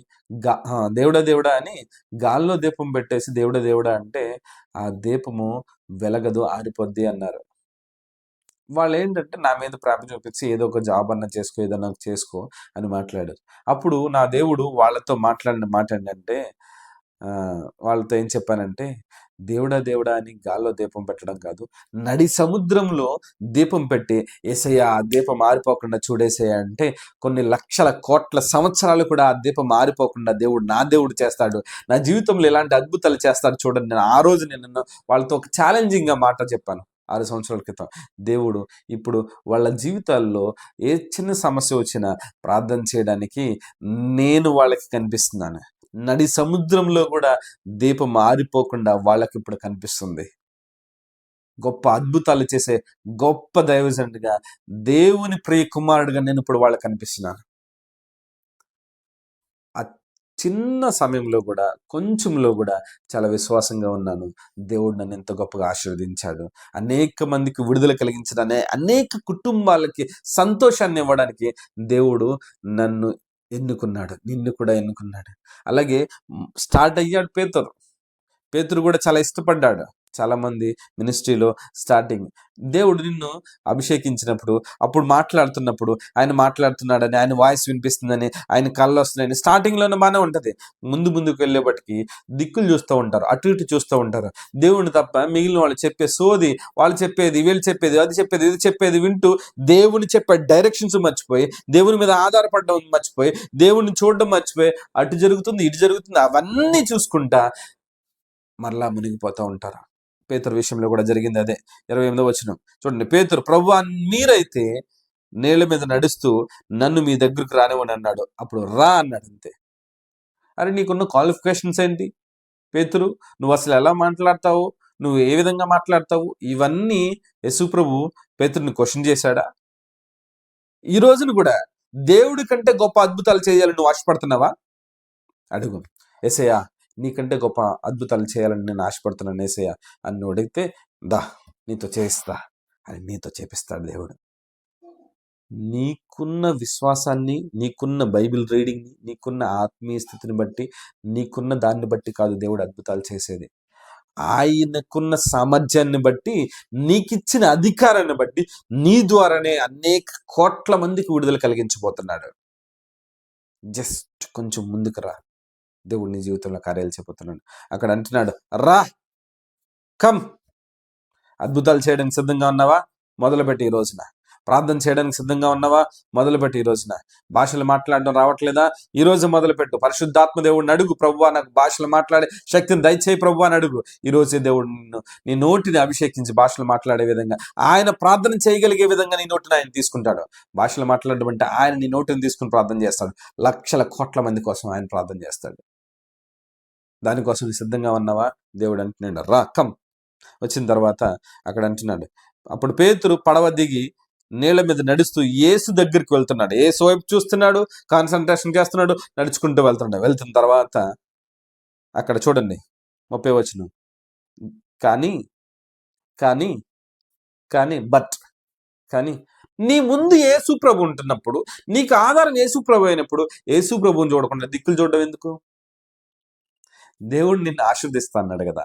దేవుడా దేవుడా అని గాల్లో దీపం పెట్టేసి దేవుడా దేవుడా అంటే ఆ దీపము వెలగదు, ఆరిపోద్ది అన్నారు. వాళ్ళు ఏంటంటే నా మీద ప్రేమ చూపించి ఏదో ఒక జాబ్ అన్న చేసుకో, ఏదన్నా చేసుకో అని మాట్లాడారు. అప్పుడు నా దేవుడు వాళ్ళతో మాట్లాడిన మాట ఏంటంటే, వాళ్ళతో ఏం చెప్పానంటే, దేవుడా దేవుడా అని గాల్లో దీపం పెట్టడం కాదు, నడి సముద్రంలో దీపం పెట్టి ఏసయ్య ఆ దీపం ఆరిపోకుండా చూడేసయ్య అంటే కొన్ని లక్షల కోట్ల సంవత్సరాలు కూడా ఆ దీపం ఆరిపోకుండా నా దేవుడు చేస్తాడు, నా జీవితంలో ఎలాంటి అద్భుతాలు చేస్తాడు చూడండి. నేను ఆ రోజు నేను వాళ్ళతో ఒక ఛాలెంజింగ్గా మాట చెప్పాను 6 సంవత్సరాల క్రితం. దేవుడు ఇప్పుడు వాళ్ళ జీవితాల్లో ఏ చిన్న సమస్య వచ్చినా ప్రార్థన చేయడానికి నేను వాళ్ళకి కనిపిస్తున్నాను. నడి సముద్రంలో కూడా దీపం ఆరిపోకుండా వాళ్ళకి ఇప్పుడు కనిపిస్తుంది. గొప్ప అద్భుతాలు చేసే గొప్ప దైవజనుడిగా, దేవుని ప్రియ కుమారుడిగా నేను ఇప్పుడు వాళ్ళకి కనిపిస్తున్నాను. ఆ చిన్న సమయంలో కూడా, కొంచెంలో కూడా చాలా విశ్వాసంగా ఉన్నాను. దేవుడు నన్ను ఎంత గొప్పగా ఆశీర్వదించాడు. అనేక మందికి విడుదల కలిగించడాన్ని, అనేక కుటుంబాలకి సంతోషాన్ని ఇవ్వడానికి దేవుడు నన్ను ఎన్నుకున్నాడు, నిన్ను కూడా ఎన్నుకున్నాడు. అలాగే స్టార్ట్ అయ్యాడు పేతురు కూడా చాలా ఇష్టపడ్డాడు. చాలామంది మినిస్ట్రీలో స్టార్టింగ్ దేవుడు నిన్ను అభిషేకించినప్పుడు, అప్పుడు మాట్లాడుతున్నప్పుడు ఆయన మాట్లాడుతున్నాడని, ఆయన వాయిస్ వినిపిస్తుందని, ఆయన కళ్ళు వస్తున్నాయని స్టార్టింగ్లోనే బాగానే ఉంటుంది. ముందుకు వెళ్ళేపటికి దిక్కులు చూస్తూ ఉంటారు, అటు ఇటు చూస్తూ ఉంటారు. దేవుడిని తప్ప మిగిలిన వాళ్ళు చెప్పే సోది, వాళ్ళు చెప్పేది, వీళ్ళు చెప్పేది, అది చెప్పేది, ఇది చెప్పేది వింటూ దేవుని చెప్పే డైరెక్షన్స్ మర్చిపోయి, దేవుని మీద ఆధారపడడం మర్చిపోయి, దేవుడిని చూడడం మర్చిపోయి, అటు జరుగుతుంది ఇటు జరుగుతుంది అవన్నీ చూసుకుంటా మరలా మునిగిపోతూ ఉంటారు. పేతురు విషయంలో కూడా జరిగింది అదే. 28వ వచనం చూడండి, పేతురు, ప్రభువా మీరైతే నీళ్ళ మీద నడుస్తూ నన్ను మీ దగ్గరకు రానివ్వని అన్నాడు. అప్పుడు రా అన్నాడు, అంతే. అరే నీకున్న క్వాలిఫికేషన్స్ ఏంటి పేతురు? నువ్వు అసలు ఎలా మాట్లాడతావు, నువ్వు ఏ విధంగా మాట్లాడతావు, ఇవన్నీ యేసు ప్రభు పేతురుని క్వశ్చన్ చేశాడా? ఈ రోజును కూడా దేవుడి కంటే గొప్ప అద్భుతాలు చేయాలని నువ్వు ఆశపడుతున్నావా? అడుగు, యేసయ్యా నీకంటే గొప్ప అద్భుతాలు చేయాలని నేను ఆశపడుతున్నాను యేసయ్య అని నువ్వు అడిగితే, దా నీతో చేయిస్తా అని నీతో చేపిస్తాడు దేవుడు. నీకున్న విశ్వాసాన్ని, నీకున్న బైబిల్ రీడింగ్ని, నీకున్న ఆత్మీయ స్థితిని బట్టి, నీకున్న దాన్ని బట్టి కాదు దేవుడు అద్భుతాలు చేసేది. ఆయనకున్న సామర్థ్యాన్ని బట్టి, నీకిచ్చిన అధికారాన్ని బట్టి, నీ ద్వారానే అనేక కోట్ల మందికి విడుదల కలిగించబోతున్నాడు. జస్ట్ కొంచెం ముందుకు రా, దేవుడు నీ జీవితంలో కార్యాలు చెబుతున్నాడు. అక్కడ అంటున్నాడు, రా, కమ్. అద్భుతాలు చేయడానికి సిద్ధంగా ఉన్నావా? మొదలుపెట్టి ఈ రోజున. ప్రార్థన చేయడానికి సిద్ధంగా ఉన్నావా? మొదలుపెట్టి ఈ రోజున. భాషలు మాట్లాడడం రావట్లేదా? ఈ రోజు మొదలుపెట్టు. పరిశుద్ధాత్మ దేవుడిని అడుగు, ప్రభువా నాకు భాషలు మాట్లాడే శక్తిని దయచేయి ప్రభువా అని అడుగు. ఈ రోజే దేవుడు నీ నోటిని అభిషేకించి భాషలు మాట్లాడే విధంగా, ఆయన ప్రార్థన చేయగలిగే విధంగా నీ నోటిని ఆయన తీసుకుంటాడు. భాషలు మాట్లాడడం అంటే ఆయన నీ నోటిని తీసుకుని ప్రార్థన చేస్తాడు. లక్షల కోట్ల మంది కోసం ఆయన ప్రార్థన చేస్తాడు. దానికోసం సిద్ధంగా ఉన్నావా? దేవుడు అంటున్నాడు, రా, కమ్. వచ్చిన తర్వాత అక్కడ అంటున్నాడు, అప్పుడు పేతురు పడవ దిగి నీళ్ళ మీద నడుస్తూ యేసు దగ్గరికి వెళ్తున్నాడు. యేసు వైపు చూస్తున్నాడు, కాన్సన్ట్రేషన్ చేస్తున్నాడు, నడుచుకుంటూ వెళ్తున్నాడు. వెళ్తున్న తర్వాత అక్కడ చూడండి 30వ వచనం. కానీ కానీ కానీ బట్ కానీ నీ ముందు యేసు ప్రభు ఉంటున్నప్పుడు, నీకు ఆధారం యేసు ప్రభు అయినప్పుడు యేసు ప్రభువుని చూడకుండా దిక్కులు చూడడం ఎందుకు? దేవుడు నిన్ను ఆశీర్దిస్తా అన్నాడు కదా,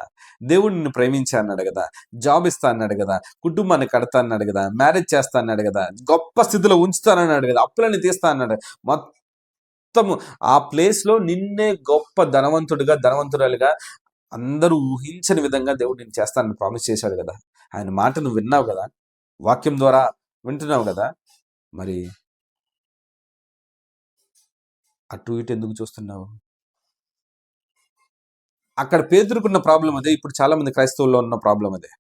దేవుడు నిన్ను ప్రేమించా అన్నాడు కదా, జాబ్ ఇస్తా అన్నాడు కదా, కుటుంబాన్ని కడతా అన్నాడు కదా, మ్యారేజ్ చేస్తా అన్నాడు కదా, గొప్ప స్థితిలో ఉంచుతానన్నాడు కదా, అప్పులన్నీ తీస్తా అన్నాడు. మొత్తము ఆ ప్లేస్లో నిన్నే గొప్ప ధనవంతురాలుగా అందరూ ఊహించని విధంగా దేవుడు నేను చేస్తానని ప్రామిస్ చేశాడు కదా. ఆయన మాట నువ్వు విన్నావు కదా, వాక్యం ద్వారా వింటున్నావు కదా, మరి అటు ఇటు ఎందుకు చూస్తున్నావు? అక్కడ పేదరుకున్న ప్రాబ్లం అదే, ఇప్పుడు చాలా మంది క్రైస్తవుల్లో ఉన్న ప్రాబ్లం అదే.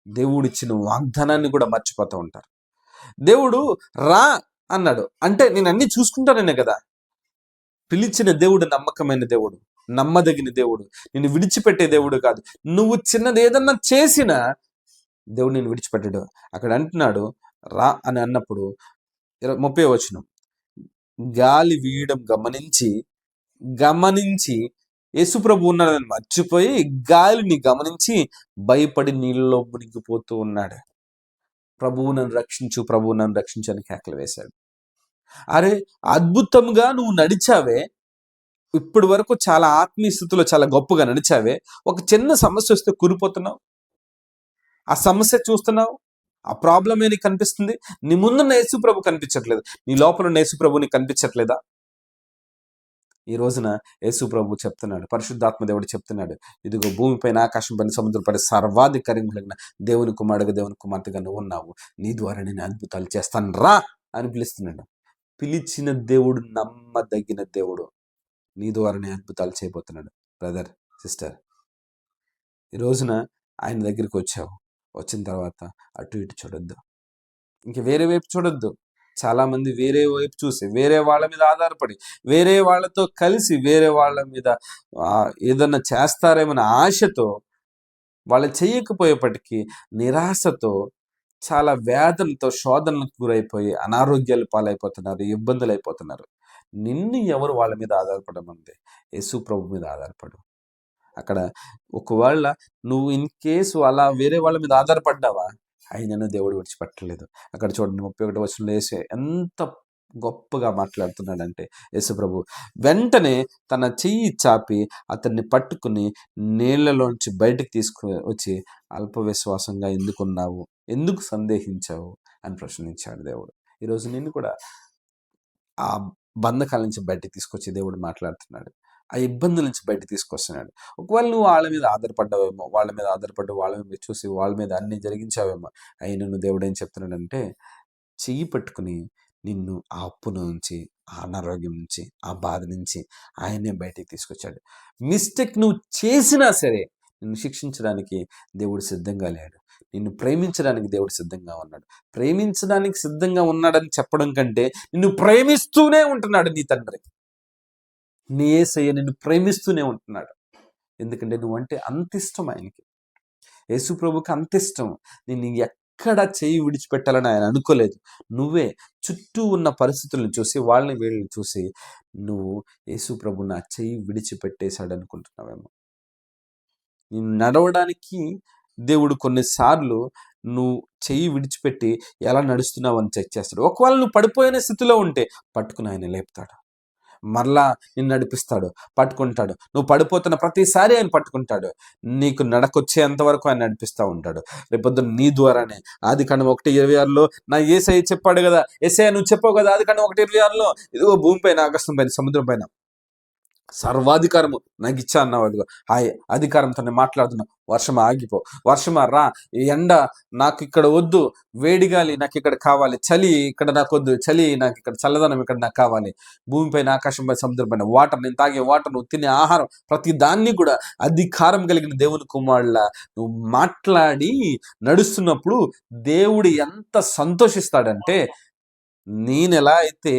దేవుడు ఇచ్చిన వాగ్దానాన్ని కూడా మర్చిపోతూ ఉంటారు. దేవుడు రా అన్నాడు అంటే నేను అన్ని చూసుకుంటాననే కదా. పిలిచిన దేవుడు నమ్మకమైన దేవుడు, నమ్మదగిన దేవుడు, నిన్ను విడిచిపెట్టే దేవుడు కాదు. నువ్వు చిన్నది ఏదన్నా చేసినా దేవుడు నిన్ను విడిచిపెట్టాడు. అక్కడ అంటున్నాడు రా అని అన్నప్పుడు 30వ వచనం, గాలి వీయడం గమనించి యేసుప్రభు ఉన్నాడని మర్చిపోయి గాలిని గమనించి భయపడి నీళ్ళలో మునిగిపోతూ ఉన్నాడు. ప్రభువు నన్ను రక్షించు అని కేకలు వేశాడు. అరే అద్భుతంగా నువ్వు నడిచావే, ఇప్పటి వరకు చాలా ఆత్మీయ స్థితిలో చాలా గొప్పగా నడిచావే, ఒక చిన్న సమస్య వస్తే కూలిపోతున్నావు. ఆ సమస్య చూస్తున్నావు, ఆ ప్రాబ్లమే నీకు కనిపిస్తుంది. నీ ముందున్న యేసు ప్రభు కనిపించట్లేదు, నీ లోపల ఉన్న యేసు ప్రభు నీకు కనిపించట్లేదా? ఈ రోజున యేసు ప్రభు చెప్తున్నాడు, పరిశుద్ధాత్మ దేవుడు చెప్తున్నాడు, ఇదిగో భూమిపైన ఆకాశం పైన సముద్రంపైన సర్వాధికారం కలిగిన దేవుని కుమారుడుగా దేవుని కుమార్తెగా నువ్వు ఉన్నావు, నీ ద్వారా నేను అద్భుతాలు చేస్తాను రా అని పిలుస్తున్నాడు. పిలిచిన దేవుడు నమ్మదగిన దేవుడు, నీ ద్వారానే అద్భుతాలు చేయబోతున్నాడు. బ్రదర్, సిస్టర్, ఈ రోజున ఆయన దగ్గరికి వచ్చావు, వచ్చిన తర్వాత అటు ఇటు చూడొద్దు, ఇంక వేరే వైపు చూడొద్దు. చాలామంది వేరే వైపు చూసి, వేరే వాళ్ళ మీద ఆధారపడి, వేరే వాళ్ళతో కలిసి, వేరే వాళ్ళ మీద ఏదన్నా చేస్తారేమన్న ఆశతో, వాళ్ళు చేయకపోయేపటికి నిరాశతో, చాలా వేదనతో, శోధనలకు గురైపోయి అనారోగ్యాలు పాలైపోతున్నారు, ఇబ్బందులు అయిపోతున్నారు. నిన్ను ఎవరు వాళ్ళ మీద ఆధారపడమంది? యేసు ప్రభు మీద ఆధారపడు. అక్కడ ఒకవేళ నువ్వు ఇన్ కేసు అలా వేరే వాళ్ళ మీద ఆధారపడ్డావా, ఆయనను దేవుడు విడిచిపెట్టలేదు. అక్కడ చూడండి 31వ వచనంలో యేసు ఎంత గొప్పగా మాట్లాడుతున్నాడంటే, యేసు ప్రభు వెంటనే తన చెయ్యి చాపి అతన్ని పట్టుకుని నీళ్లలోంచి బయటకు తీసుకువచ్చి అల్ప విశ్వాసంగా ఎందుకున్నావు, ఎందుకు సందేహించావు అని ప్రశ్నించాడు దేవుడు. ఈరోజు నిన్ను కూడా ఆ బంధకాల నుంచి బయటకు తీసుకొచ్చి దేవుడు మాట్లాడుతున్నాడు, ఆ ఇబ్బందుల నుంచి బయటకు తీసుకొస్తున్నాడు. ఒకవేళ నువ్వు వాళ్ళ మీద ఆధారపడ్డావేమో, వాళ్ళ మీద చూసి వాళ్ళ మీద అన్ని జరిగించావేమో, అయినను దేవుడు ఏం చెప్తున్నాడంటే, చెయ్యి పట్టుకుని నిన్ను ఆ అప్పు నుంచి, ఆ అనారోగ్యం నుంచి, ఆ బాధ నుంచి ఆయనే బయటికి తీసుకొచ్చాడు. మిస్టేక్ నువ్వు చేసినా సరే నిన్ను శిక్షించడానికి దేవుడు సిద్ధంగా లేడు, నిన్ను ప్రేమించడానికి దేవుడు సిద్ధంగా ఉన్నాడు. ప్రేమించడానికి సిద్ధంగా ఉన్నాడని చెప్పడం కంటే, నిన్ను ప్రేమిస్తూనే ఉంటున్నాడు నీ తండ్రి. నీ యేసయ్య నిన్ను ప్రేమిస్తూనే ఉంటున్నాడు. ఎందుకంటే నువ్వంటే అంత ఇష్టం ఆయనకి. యేసు ప్రభుకి అంత ఇష్టం. నిన్ను ఎక్కడ చేయి విడిచిపెట్టాలని ఆయన అనుకోలేదు. నువ్వే చుట్టూ ఉన్న పరిస్థితులను చూసి, వాళ్ళని వీళ్ళని చూసి నువ్వు యేసు ప్రభు నా చేయి విడిచిపెట్టేశాడు అనుకుంటున్నావేమో. నేను నడవడానికి దేవుడు కొన్నిసార్లు నువ్వు చెయ్యి విడిచిపెట్టి ఎలా నడుస్తున్నావు అని చెక్ చేస్తాడు. ఒకవేళ నువ్వు పడిపోయిన స్థితిలో ఉంటే పట్టుకుని ఆయన లేపుతాడు, మరలా నిన్ను నడిపిస్తాడు, పట్టుకుంటాడు. నువ్వు పడిపోతున్న ప్రతిసారి ఆయన పట్టుకుంటాడు. నీకు నడకొచ్చేంత వరకు ఆయన నడిపిస్తూ ఉంటాడు. రేపొద్దున నీ ద్వారానే ఆదికాండం 1:26లో నా యేసయ్య చెప్పాడు కదా, యేసయ్య నువ్వు చెప్పావు కదా ఆదికాండం 1:26లో, ఇదిగో భూమిపైన ఆకాశం పైన సముద్రం పైన సర్వాధికారము నాకు ఇచ్చా అన్నావు. అదిగో ఆ అధికారంతో మాట్లాడుతున్నా, వర్షం ఆగిపో, వర్షమా రా, ఎండ నాకు ఇక్కడ వద్దు, వేడిగాలి నాకు ఇక్కడ కావాలి, చలి ఇక్కడ నాకు వద్దు, చలి నాకు ఇక్కడ, చల్లదనం ఇక్కడ నాకు కావాలి, భూమిపైన ఆకాశం పైన సముద్రం పైన వాటర్, నేను తాగే వాటర్, నువ్వు తినే ఆహారం, ప్రతి దాన్ని కూడా అధికారం కలిగిన దేవుని కుమారుల నువ్వు మాట్లాడి నడుస్తున్నప్పుడు దేవుడు ఎంత సంతోషిస్తాడంటే, నేను ఎలా అయితే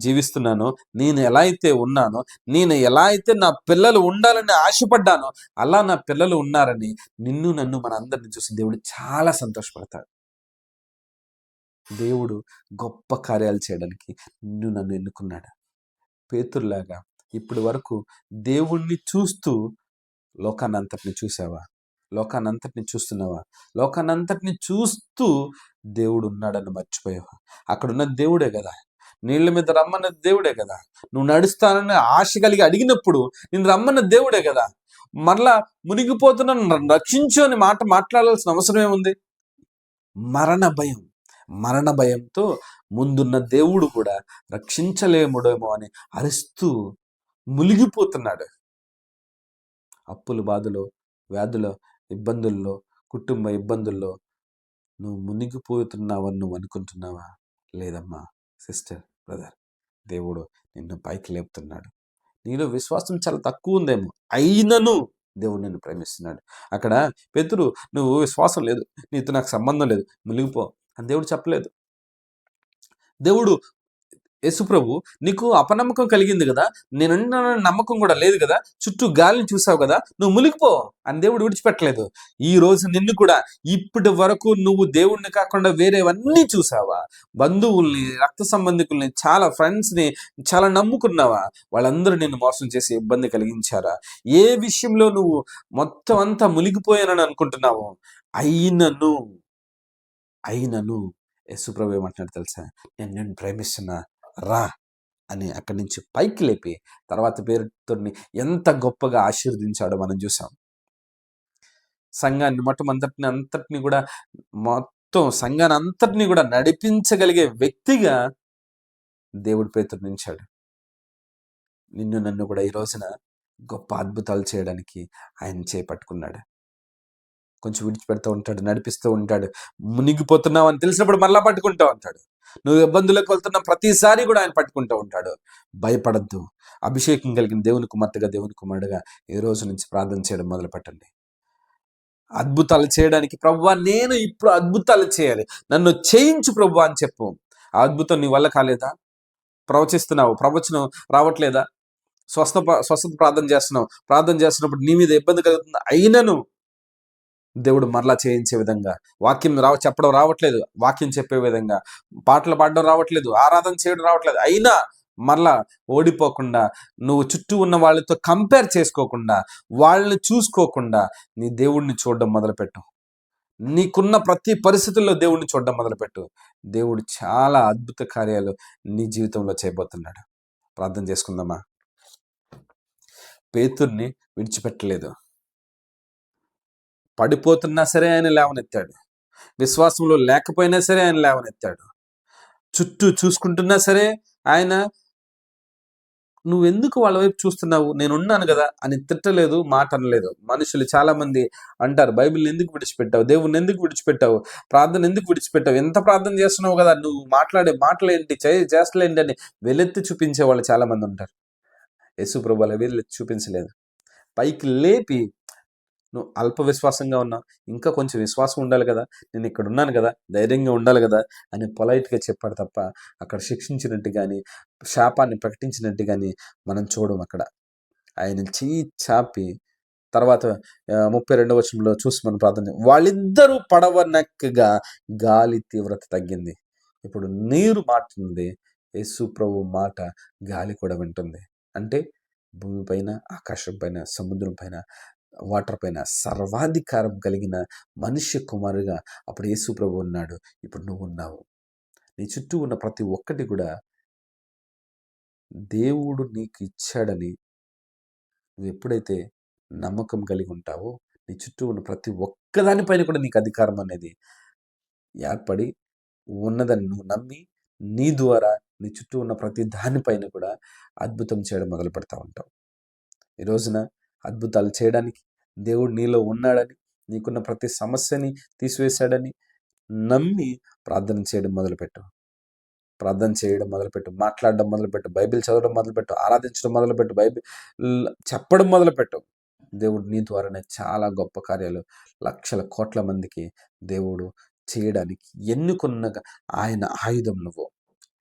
జీవిస్తున్నానో, నేను ఎలా అయితే ఉన్నానో, నేను ఎలా అయితే నా పిల్లలు ఉండాలని ఆశపడ్డానో అలా నా పిల్లలు ఉన్నారని నిన్ను నన్ను మన అందరిని చూసి దేవుడు చాలా సంతోషపడతాడు. దేవుడు గొప్ప కార్యాలు చేయడానికి నిన్ను నన్ను ఎన్నుకున్నాడు. పేతురులాగా ఇప్పటి వరకు దేవుణ్ణి చూస్తూ లోకాన్నంతటిని చూసావా? లోకాన్నంతటిని చూస్తున్నావా? లోకాన్నంతటిని చూస్తూ దేవుడు ఉన్నాడని మర్చిపోయావా? అక్కడున్న దేవుడే కదా, నీళ్ళ మీద రమ్మన్న దేవుడే కదా, నువ్వు నడుస్తానని ఆశ కలిగి అడిగినప్పుడు నేను రమ్మన్న దేవుడే కదా, మరలా మునిగిపోతున్న రక్షించు అని మాట మాట్లాడాల్సిన అవసరం ఏముంది? మరణ భయంతో ముందున్న దేవుడు కూడా రక్షించలేముడేమో అని అరుస్తూ మునిగిపోతున్నాడు. అప్పుల బాధలో, వ్యాధుల ఇబ్బందుల్లో, కుటుంబ ఇబ్బందుల్లో నువ్వు మునిగిపోతున్నావని నువ్వు అనుకుంటున్నావా? లేదమ్మా సిస్టర్, బ్రదర్, దేవుడు నిన్ను పైకి లేపుతున్నాడు. నీలో విశ్వాసం చాలా తక్కువ ఉందేమో, అయినను దేవుడు నిన్ను ప్రేమిస్తున్నాడు. అక్కడ పేతురు, నువ్వు విశ్వాసం లేదు, నీతో నాకు సంబంధం లేదు, మునిగిపో అని దేవుడు చెప్పలేదు. దేవుడు యేసుప్రభు, నీకు అపనమ్మకం కలిగింది కదా, నేను నమ్మకం కూడా లేదు కదా, చుట్టూ గాలిని చూసావు కదా, నువ్వు మునిగిపో అని దేవుడు విడిచిపెట్టలేదు. ఈ రోజు నిన్ను కూడా ఇప్పటి వరకు నువ్వు దేవుణ్ణి కాకుండా వేరేవన్నీ చూసావా? బంధువుల్ని, రక్త సంబంధికుల్ని, చాలా ఫ్రెండ్స్ని చాలా నమ్ముకున్నావా? వాళ్ళందరూ నిన్ను మోసం చేసి ఇబ్బంది కలిగించారా? ఏ విషయంలో నువ్వు మొత్తం అంతా మునిగిపోయానని అనుకుంటున్నావు? అయినను యేసుప్రభు ఏమంటున్నాడు తెలుసా? నేను నిన్ను ప్రేమిస్తున్నా, రా అని అక్కడి నుంచి పైకి లేపి తర్వాత పేరుతో ఎంత గొప్పగా ఆశీర్వదించాడో మనం చూసాం. సంఘాన్ని అంతటిని కూడా మొత్తం సంఘాన్ని అంతటిని కూడా నడిపించగలిగే వ్యక్తిగా దేవుడు పేతురుని ఉంచాడు. నిన్ను నన్ను కూడా ఈ రోజున గొప్ప అద్భుతాలు చేయడానికి ఆయన చేపట్టుకున్నాడు. కొంచెం విడిచిపెడుతూ ఉంటాడు, నడిపిస్తూ ఉంటాడు. మునిగిపోతున్నావు అని తెలిసినప్పుడు మళ్ళా పట్టుకుంటూ ఉంటాడు. నువ్వు ఇబ్బందులకు వెళ్తున్న ప్రతిసారి కూడా ఆయన పట్టుకుంటూ ఉంటాడు. భయపడద్దు. అభిషేకం కలిగిన దేవుని కుమార్తెగా, దేవుని కుమారుడుగా ఈ రోజు నుంచి ప్రార్థన చేయడం మొదలు పెట్టండి. అద్భుతాలు చేయడానికి, ప్రభువా నేను ఇప్పుడు అద్భుతాలు చేయాలి, నన్ను చేయించు ప్రభువా అని చెప్పు. ఆ అద్భుతం నీ వల్ల కాలేదా? ప్రవచిస్తున్నావు, ప్రవచనం రావట్లేదా? స్వస్థత ప్రార్థన చేస్తున్నప్పుడు నీ మీద ఇబ్బంది కలుగుతుంది, అయినను దేవుడు మరలా చేయించే విధంగా, వాక్యం చెప్పడం రావట్లేదు, వాక్యం చెప్పే విధంగా, పాటలు పాడడం రావట్లేదు, ఆరాధన చేయడం రావట్లేదు, అయినా మరలా ఓడిపోకుండా, నువ్వు చుట్టూ ఉన్న వాళ్ళతో కంపేర్ చేసుకోకుండా, వాళ్ళని చూసుకోకుండా నీ దేవుడిని చూడడం మొదలుపెట్టు. నీకున్న ప్రతి పరిస్థితుల్లో దేవుడిని చూడడం మొదలుపెట్టు. దేవుడు చాలా అద్భుత కార్యాలు నీ జీవితంలో చేయబోతున్నాడు. ప్రార్థన చేసుకుందామా? పేతుర్ని విడిచిపెట్టలేదు. పడిపోతున్నా సరే ఆయన లేవనెత్తాడు. విశ్వాసంలో లేకపోయినా సరే ఆయన లేవనెత్తాడు. చుట్టూ చూసుకుంటున్నా సరే ఆయన, నువ్వెందుకు వాళ్ళ వైపు చూస్తున్నావు, నేనున్నాను కదా అని తిట్టలేదు, మాట అనలేదు. మనుషులు చాలా మంది అంటారు, బైబిల్ని ఎందుకు విడిచిపెట్టావు, దేవుణ్ణి ఎందుకు విడిచిపెట్టావు, ప్రార్థన ఎందుకు విడిచిపెట్టావు, ఎంత ప్రార్థన చేస్తున్నావు కదా, నువ్వు మాట్లాడే మాటలేంటి, చేస్తలేంటి అని వెలెత్తి చూపించే వాళ్ళు చాలా మంది ఉంటారు. యేసు ప్రభువు అలా వెలెత్తి చూపించలేదు. పైకి లేపి, నువ్వు అల్ప విశ్వాసంగా ఉన్నావు, ఇంకా కొంచెం విశ్వాసం ఉండాలి కదా, నేను ఇక్కడ ఉన్నాను కదా, ధైర్యంగా ఉండాలి కదా అని పొలైట్గా చెప్పాడు తప్ప అక్కడ శిక్షించినట్టు కానీ, శాపాన్ని ప్రకటించినట్టు కానీ మనం చూడం. అక్కడ ఆయన చెయ్యి చాపి తర్వాత 32వ వచనంలో చూసి మనం ప్రార్థన, వాళ్ళిద్దరూ పడవనెక్కగా గాలి తీవ్రత తగ్గింది. ఇప్పుడు నీరు మాట్లాడుతుంది, యేసు ప్రభు మాట గాలి కూడా వింటుంది. అంటే భూమి పైన, ఆకాశం పైన, సముద్రం పైన, వాటర్ పైన సర్వాధికారం కలిగిన మనుష్య కుమారుగా అప్పుడు యేసు ప్రభు ఉన్నాడు. ఇప్పుడు నువ్వు ఉన్నావు. నీ చుట్టూ ఉన్న ప్రతి ఒక్కటి కూడా దేవుడు నీకు ఇచ్చాడని నువ్వు ఎప్పుడైతే నమ్మకం కలిగి ఉంటావో, నీ చుట్టూ ఉన్న ప్రతి ఒక్కదానిపైన కూడా నీకు అధికారం అనేది ఏర్పడి ఉన్నదని నువ్వు నమ్మి, నీ ద్వారా నీ చుట్టూ ఉన్న ప్రతి దానిపైన కూడా అద్భుతం చేయడం మొదలు పెడతా ఉంటావు. ఈ రోజున అద్భుతాలు చేయడానికి దేవుడు నీలో ఉన్నాడని, నీకున్న ప్రతి సమస్యని తీసివేశాడని నమ్మి ప్రార్థన చేయడం మొదలుపెట్టు. ప్రార్థన చేయడం మొదలుపెట్టు, మాట్లాడడం మొదలుపెట్టు, బైబిల్ చదవడం మొదలుపెట్టు, ఆరాధించడం మొదలుపెట్టు, బైబిల్ చెప్పడం మొదలుపెట్టు. దేవుడు నీ ద్వారానే చాలా గొప్ప కార్యాలు లక్షల కోట్ల మందికి దేవుడు చేయడానికి ఎన్నుకున్న ఆయన ఆయుధం నువ్వు,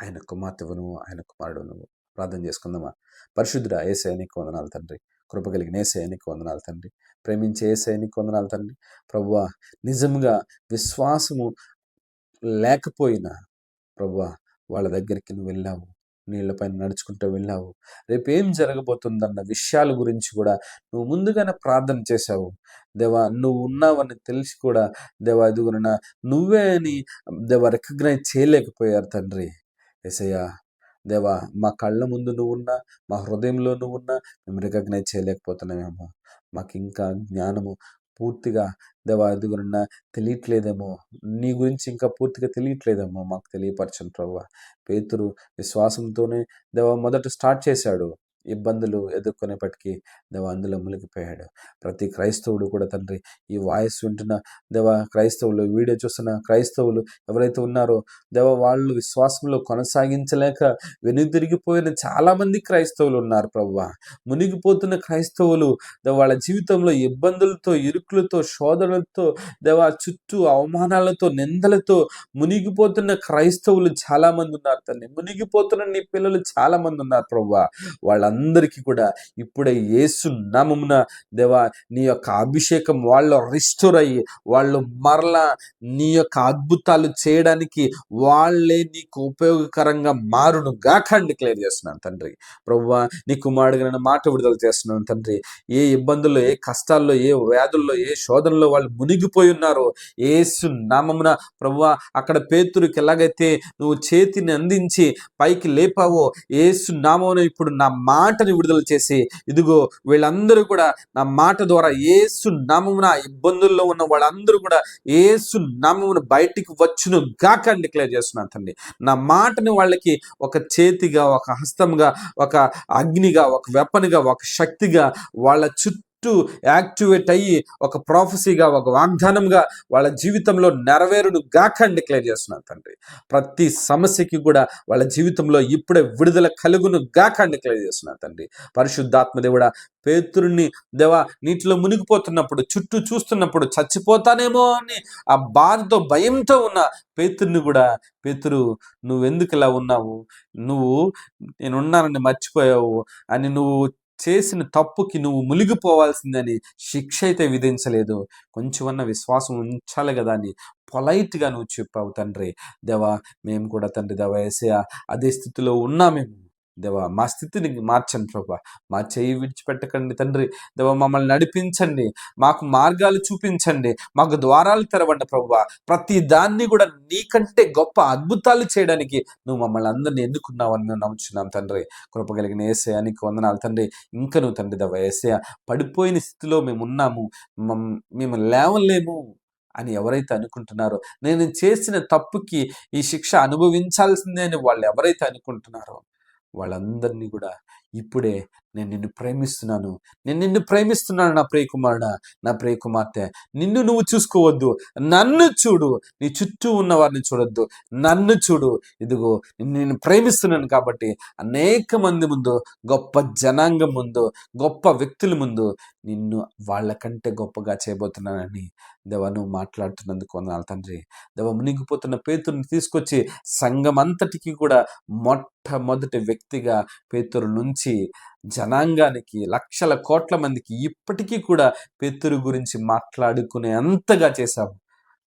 ఆయన కుమార్తెవు నువ్వు, ఆయన కుమారుడు నువ్వు. ప్రార్థన చేసుకుందామా? పరిశుద్ధుడా యేసయ్య నీకు వందనాలు తండ్రి, కృప కలిగిన యేసయ్య నీకు వందనాలు తండ్రి, ప్రేమించే యేసయ్య నీకు వందనాలు తండ్రి. ప్రభువా, నిజంగా విశ్వాసము లేకపోయినా ప్రభువా వాళ్ళ దగ్గరికి నువ్వు వెళ్ళావు, నీళ్లపైన నడుచుకుంటూ వెళ్ళావు. రేపు ఏం జరగబోతుందన్న విషయాల గురించి కూడా నువ్వు ముందుగానే ప్రార్థన చేశావు. దేవా నువ్వు ఉన్నావని తెలిసి కూడా దేవా ఎదుగున నువ్వే అని దేవా రికగ్నైజ్ చేయలేకపోయారు తండ్రి. యేసయ్యా దేవా మా కళ్ళ ముందు నువ్వున్నా, మా హృదయంలో నువ్వున్నా మేము రికగ్నైజ్ చేయలేకపోతున్నామేమో. మాకు ఇంకా జ్ఞానము పూర్తిగా దేవా ఎదుగునున్న తెలియట్లేదేమో, నీ గురించి ఇంకా పూర్తిగా తెలియట్లేదేమో మాకు తెలియపరచండి ప్రభువా. పేతురు విశ్వాసంతోనే దేవా మొదట స్టార్ట్ చేశాడు, ఇబ్బందులు ఎదుర్కొనేపటికి దేవా అందులో మునిగిపోయాడు. ప్రతి క్రైస్తవుడు కూడా తండ్రి ఈ వాయిస్ వింటున్న దేవా క్రైస్తవులు, వీడియో చూస్తున్న క్రైస్తవులు ఎవరైతే ఉన్నారో దేవా వాళ్ళు విశ్వాసంలో కొనసాగించలేక వెనుదిరిగిపోయిన చాలామంది క్రైస్తవులు ఉన్నారు ప్రభువా. మునిగిపోతున్న క్రైస్తవులు వాళ్ళ జీవితంలో ఇబ్బందులతో, ఇరుకులతో, శోధనలతో దేవా చుట్టూ అవమానాలతో, నిందలతో మునిగిపోతున్న క్రైస్తవులు చాలామంది ఉన్నారు తండ్రి. మునిగిపోతున్న నీ పిల్లలు చాలామంది ఉన్నారు ప్రభువా. వాళ్ళందరికీ కూడా ఇప్పుడే యేసు నామమున దేవా నీ యొక్క అభిషేకం వాళ్ళు రిస్టోర్ అయ్యి వాళ్ళు మరలా నీ యొక్క అద్భుతాలు చేయడానికి వాళ్ళే నీకు ఉపయోగకరంగా మారును గాక అని డిక్లేర్ చేస్తున్నాను తండ్రి. ప్రభువా నీ కుమారుడిగా మాట విడుదల చేస్తున్నాను తండ్రి. ఏ ఇబ్బందుల్లో, ఏ కష్టాల్లో, ఏ వ్యాధుల్లో, ఏ శోధనలో వాళ్ళు మునిగిపోయి ఉన్నారో యేసు నామమున ప్రభువా అక్కడ పేతురుకి ఎలాగైతే నువ్వు చేతిని అందించి పైకి లేపావో యేసు నామమున ఇప్పుడు నా మాటని విడుదల చేసి ఇదిగో వీళ్ళందరూ కూడా నా మాట ద్వారా యేసు నామమున ఇబ్బందుల్లో ఉన్న వాళ్ళందరూ కూడా యేసు నామమున బయటికి వచ్చును గాక అని డిక్లేర్ చేస్తున్నాను తండ్రి. నా మాటని వాళ్ళకి ఒక చేతిగా, ఒక హస్తంగా, ఒక అగ్నిగా, ఒక వెపన్గా, ఒక శక్తిగా వాళ్ళ చుట్టూ యాక్టివేట్ అయ్యి ఒక ప్రాఫెసీగా, ఒక వాగ్దానంగా వాళ్ళ జీవితంలో నెరవేరును గాక అని డిక్లేర్ చేస్తున్నాను తండ్రి. ప్రతి సమస్యకి కూడా వాళ్ళ జీవితంలో ఇప్పుడే విడుదల కలుగును గాక అని డిక్లేర్ చేస్తున్నాను తండ్రి. పరిశుద్ధాత్మ దేవుడా పేతురుని దేవా నీటిలో మునిగిపోతున్నప్పుడు, చుట్టూ చూస్తున్నప్పుడు చచ్చిపోతానేమో అని ఆ బాధతో, భయంతో ఉన్న పేతురుని కూడా పేతురు నువ్వెందుకు ఇలా ఉన్నావు, నువ్వు నేనున్నానని మర్చిపోయావు అని నువ్వు చేసిన తప్పుకి నువ్వు మునిగిపోవాల్సిందని శిక్ష అయితే విధించలేదు. కొంచెమన్నా విశ్వాసం ఉంచాలి కదా అని పొలైట్గా నువ్వు చెప్పావు తండ్రి. దేవా మేము కూడా తండ్రి దేవా యేసయ్యా అదే స్థితిలో ఉన్నామేమో దేవా, మా స్థితిని మార్చండి ప్రభా. మా చేయి విడిచిపెట్టకండి తండ్రి. దేవా మమ్మల్ని నడిపించండి, మాకు మార్గాలు చూపించండి, మాకు ద్వారాలు తెరవండి ప్రభువా. ప్రతి దాన్ని కూడా నీకంటే గొప్ప అద్భుతాలు చేయడానికి నువ్వు మమ్మల్ని అందరినీ ఎన్నుకున్నావని మేము నమ్ముచున్నాం తండ్రి. కృపగలిగిన యేసయ్యా నీకు వందనాలు తండ్రి. ఇంకా నువ్వు తండ్రి దేవా యేసయ్యా పడిపోయిన స్థితిలో మేము ఉన్నాము, మేము లేవలేము అని ఎవరైతే అనుకుంటున్నారో, నేను చేసిన తప్పుకి ఈ శిక్ష అనుభవించాల్సిందే అని వాళ్ళు ఎవరైతే అనుకుంటున్నారో వాళ్ళందరినీ కూడా ఇప్పుడే నేను నిన్ను ప్రేమిస్తున్నాను నా ప్రియ కుమారుడా, నా ప్రియ కుమార్తె. నిన్ను నువ్వు చూసుకోవద్దు, నన్ను చూడు. నీ చుట్టూ ఉన్న వారిని చూడొద్దు, నన్ను చూడు. ఇదిగో నేను ప్రేమిస్తున్నాను కాబట్టి అనేక మంది ముందు, గొప్ప జనాంగం ముందు, గొప్ప వ్యక్తుల ముందు నిన్ను వాళ్ళకంటే గొప్పగా చేయబోతున్నానని దేవా నువ్వు మాట్లాడుతున్నందుకు వందనాలు తండ్రి. దేవా మునిగిపోతున్న పేతురుని తీసుకొచ్చి సంఘం అంతటికి కూడా మొట్టమొదటి వ్యక్తిగా పేతురు నుంచి జనాంగానికి, లక్షల కోట్ల మందికి ఇప్పటికీ కూడా పేతురు గురించి మాట్లాడుకునే అంతగా చేశావు.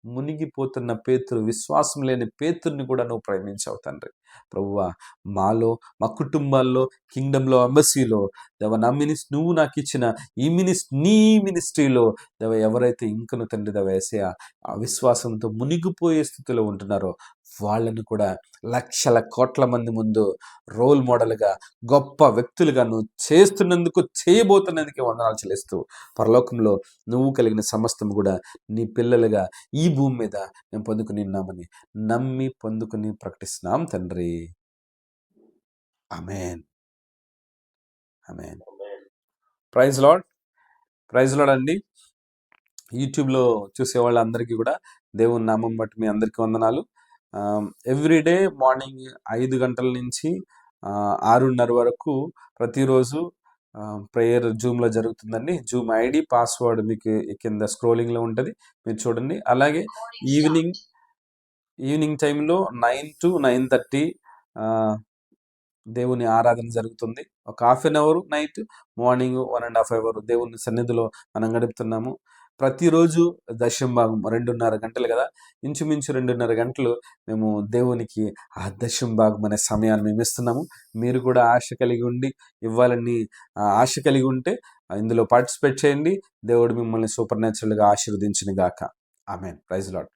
మునిగిపోతున్న పేతురు, విశ్వాసం లేని పేతుర్ని కూడా నువ్వు ప్రేమించావు తండ్రి. ప్రభువా మాలో, మా కుటుంబాల్లో, కింగ్డంలో, ఎంబసీలో దేవ నువ్వు నాకు ఇచ్చిన ఈ నీ మినిస్ట్రీలో దేవ ఎవరైతే ఇంకను తండ్రి దేవ యేసయ్యా ఆ విశ్వాసంతో మునిగిపోయే స్థితిలో ఉంటున్నారో వాళ్ళని కూడా లక్షల కోట్ల మంది ముందు రోల్ మోడల్గా, గొప్ప వ్యక్తులుగా నువ్వు చేస్తున్నందుకు, చేయబోతున్నందుకే వందనాలు చెల్లిస్తూ పరలోకంలో నువ్వు కలిగిన సమస్తం కూడా నీ పిల్లలుగా ఈ భూమి మీద మేము పొందుకుని ఉన్నామని నమ్మి పొందుకుని ప్రకటిస్తున్నాం తండ్రి. ఆమేన్, ఆమేన్. ప్రైజ్ లార్డ్, ప్రైజ్ లార్డ్ అండి. యూట్యూబ్లో చూసే వాళ్ళందరికీ కూడా దేవుని నామం బట్టి మీ అందరికీ వందనాలు. ఎవ్రీడే మార్నింగ్ 5 గంటల నుంచి 6:30 వరకు ప్రతిరోజు ప్రేయర్ జూమ్లో జరుగుతుందండి. జూమ్ ఐడి, పాస్వర్డ్ మీకు కింద స్క్రోలింగ్లో ఉంటుంది, మీరు చూడండి. అలాగే ఈవినింగ్ టైంలో 9 to 9:30 దేవుని ఆరాధన జరుగుతుంది. ఒక 1/2 అవర్ నైట్, మార్నింగ్ 1.5 అవర్ దేవుని సన్నిధిలో మనం గడుపుతున్నాము. ప్రతిరోజు దశమ భాగం 2:30 గంటలు కదా, ఇంచుమించు 2:30 గంటలు మేము దేవునికి ఆ దశమ భాగం అనే సమయాన్ని మేము ఇస్తున్నాము. మీరు కూడా ఆశ కలిగి ఉండి ఇవ్వాలని ఆశ కలిగి ఉంటే ఇందులో పార్టిసిపేట్ చేయండి. దేవుడు మిమ్మల్ని సూపర్ న్యాచురల్గా ఆశీర్వదించును గాక. ఆమేన్. Praise lord.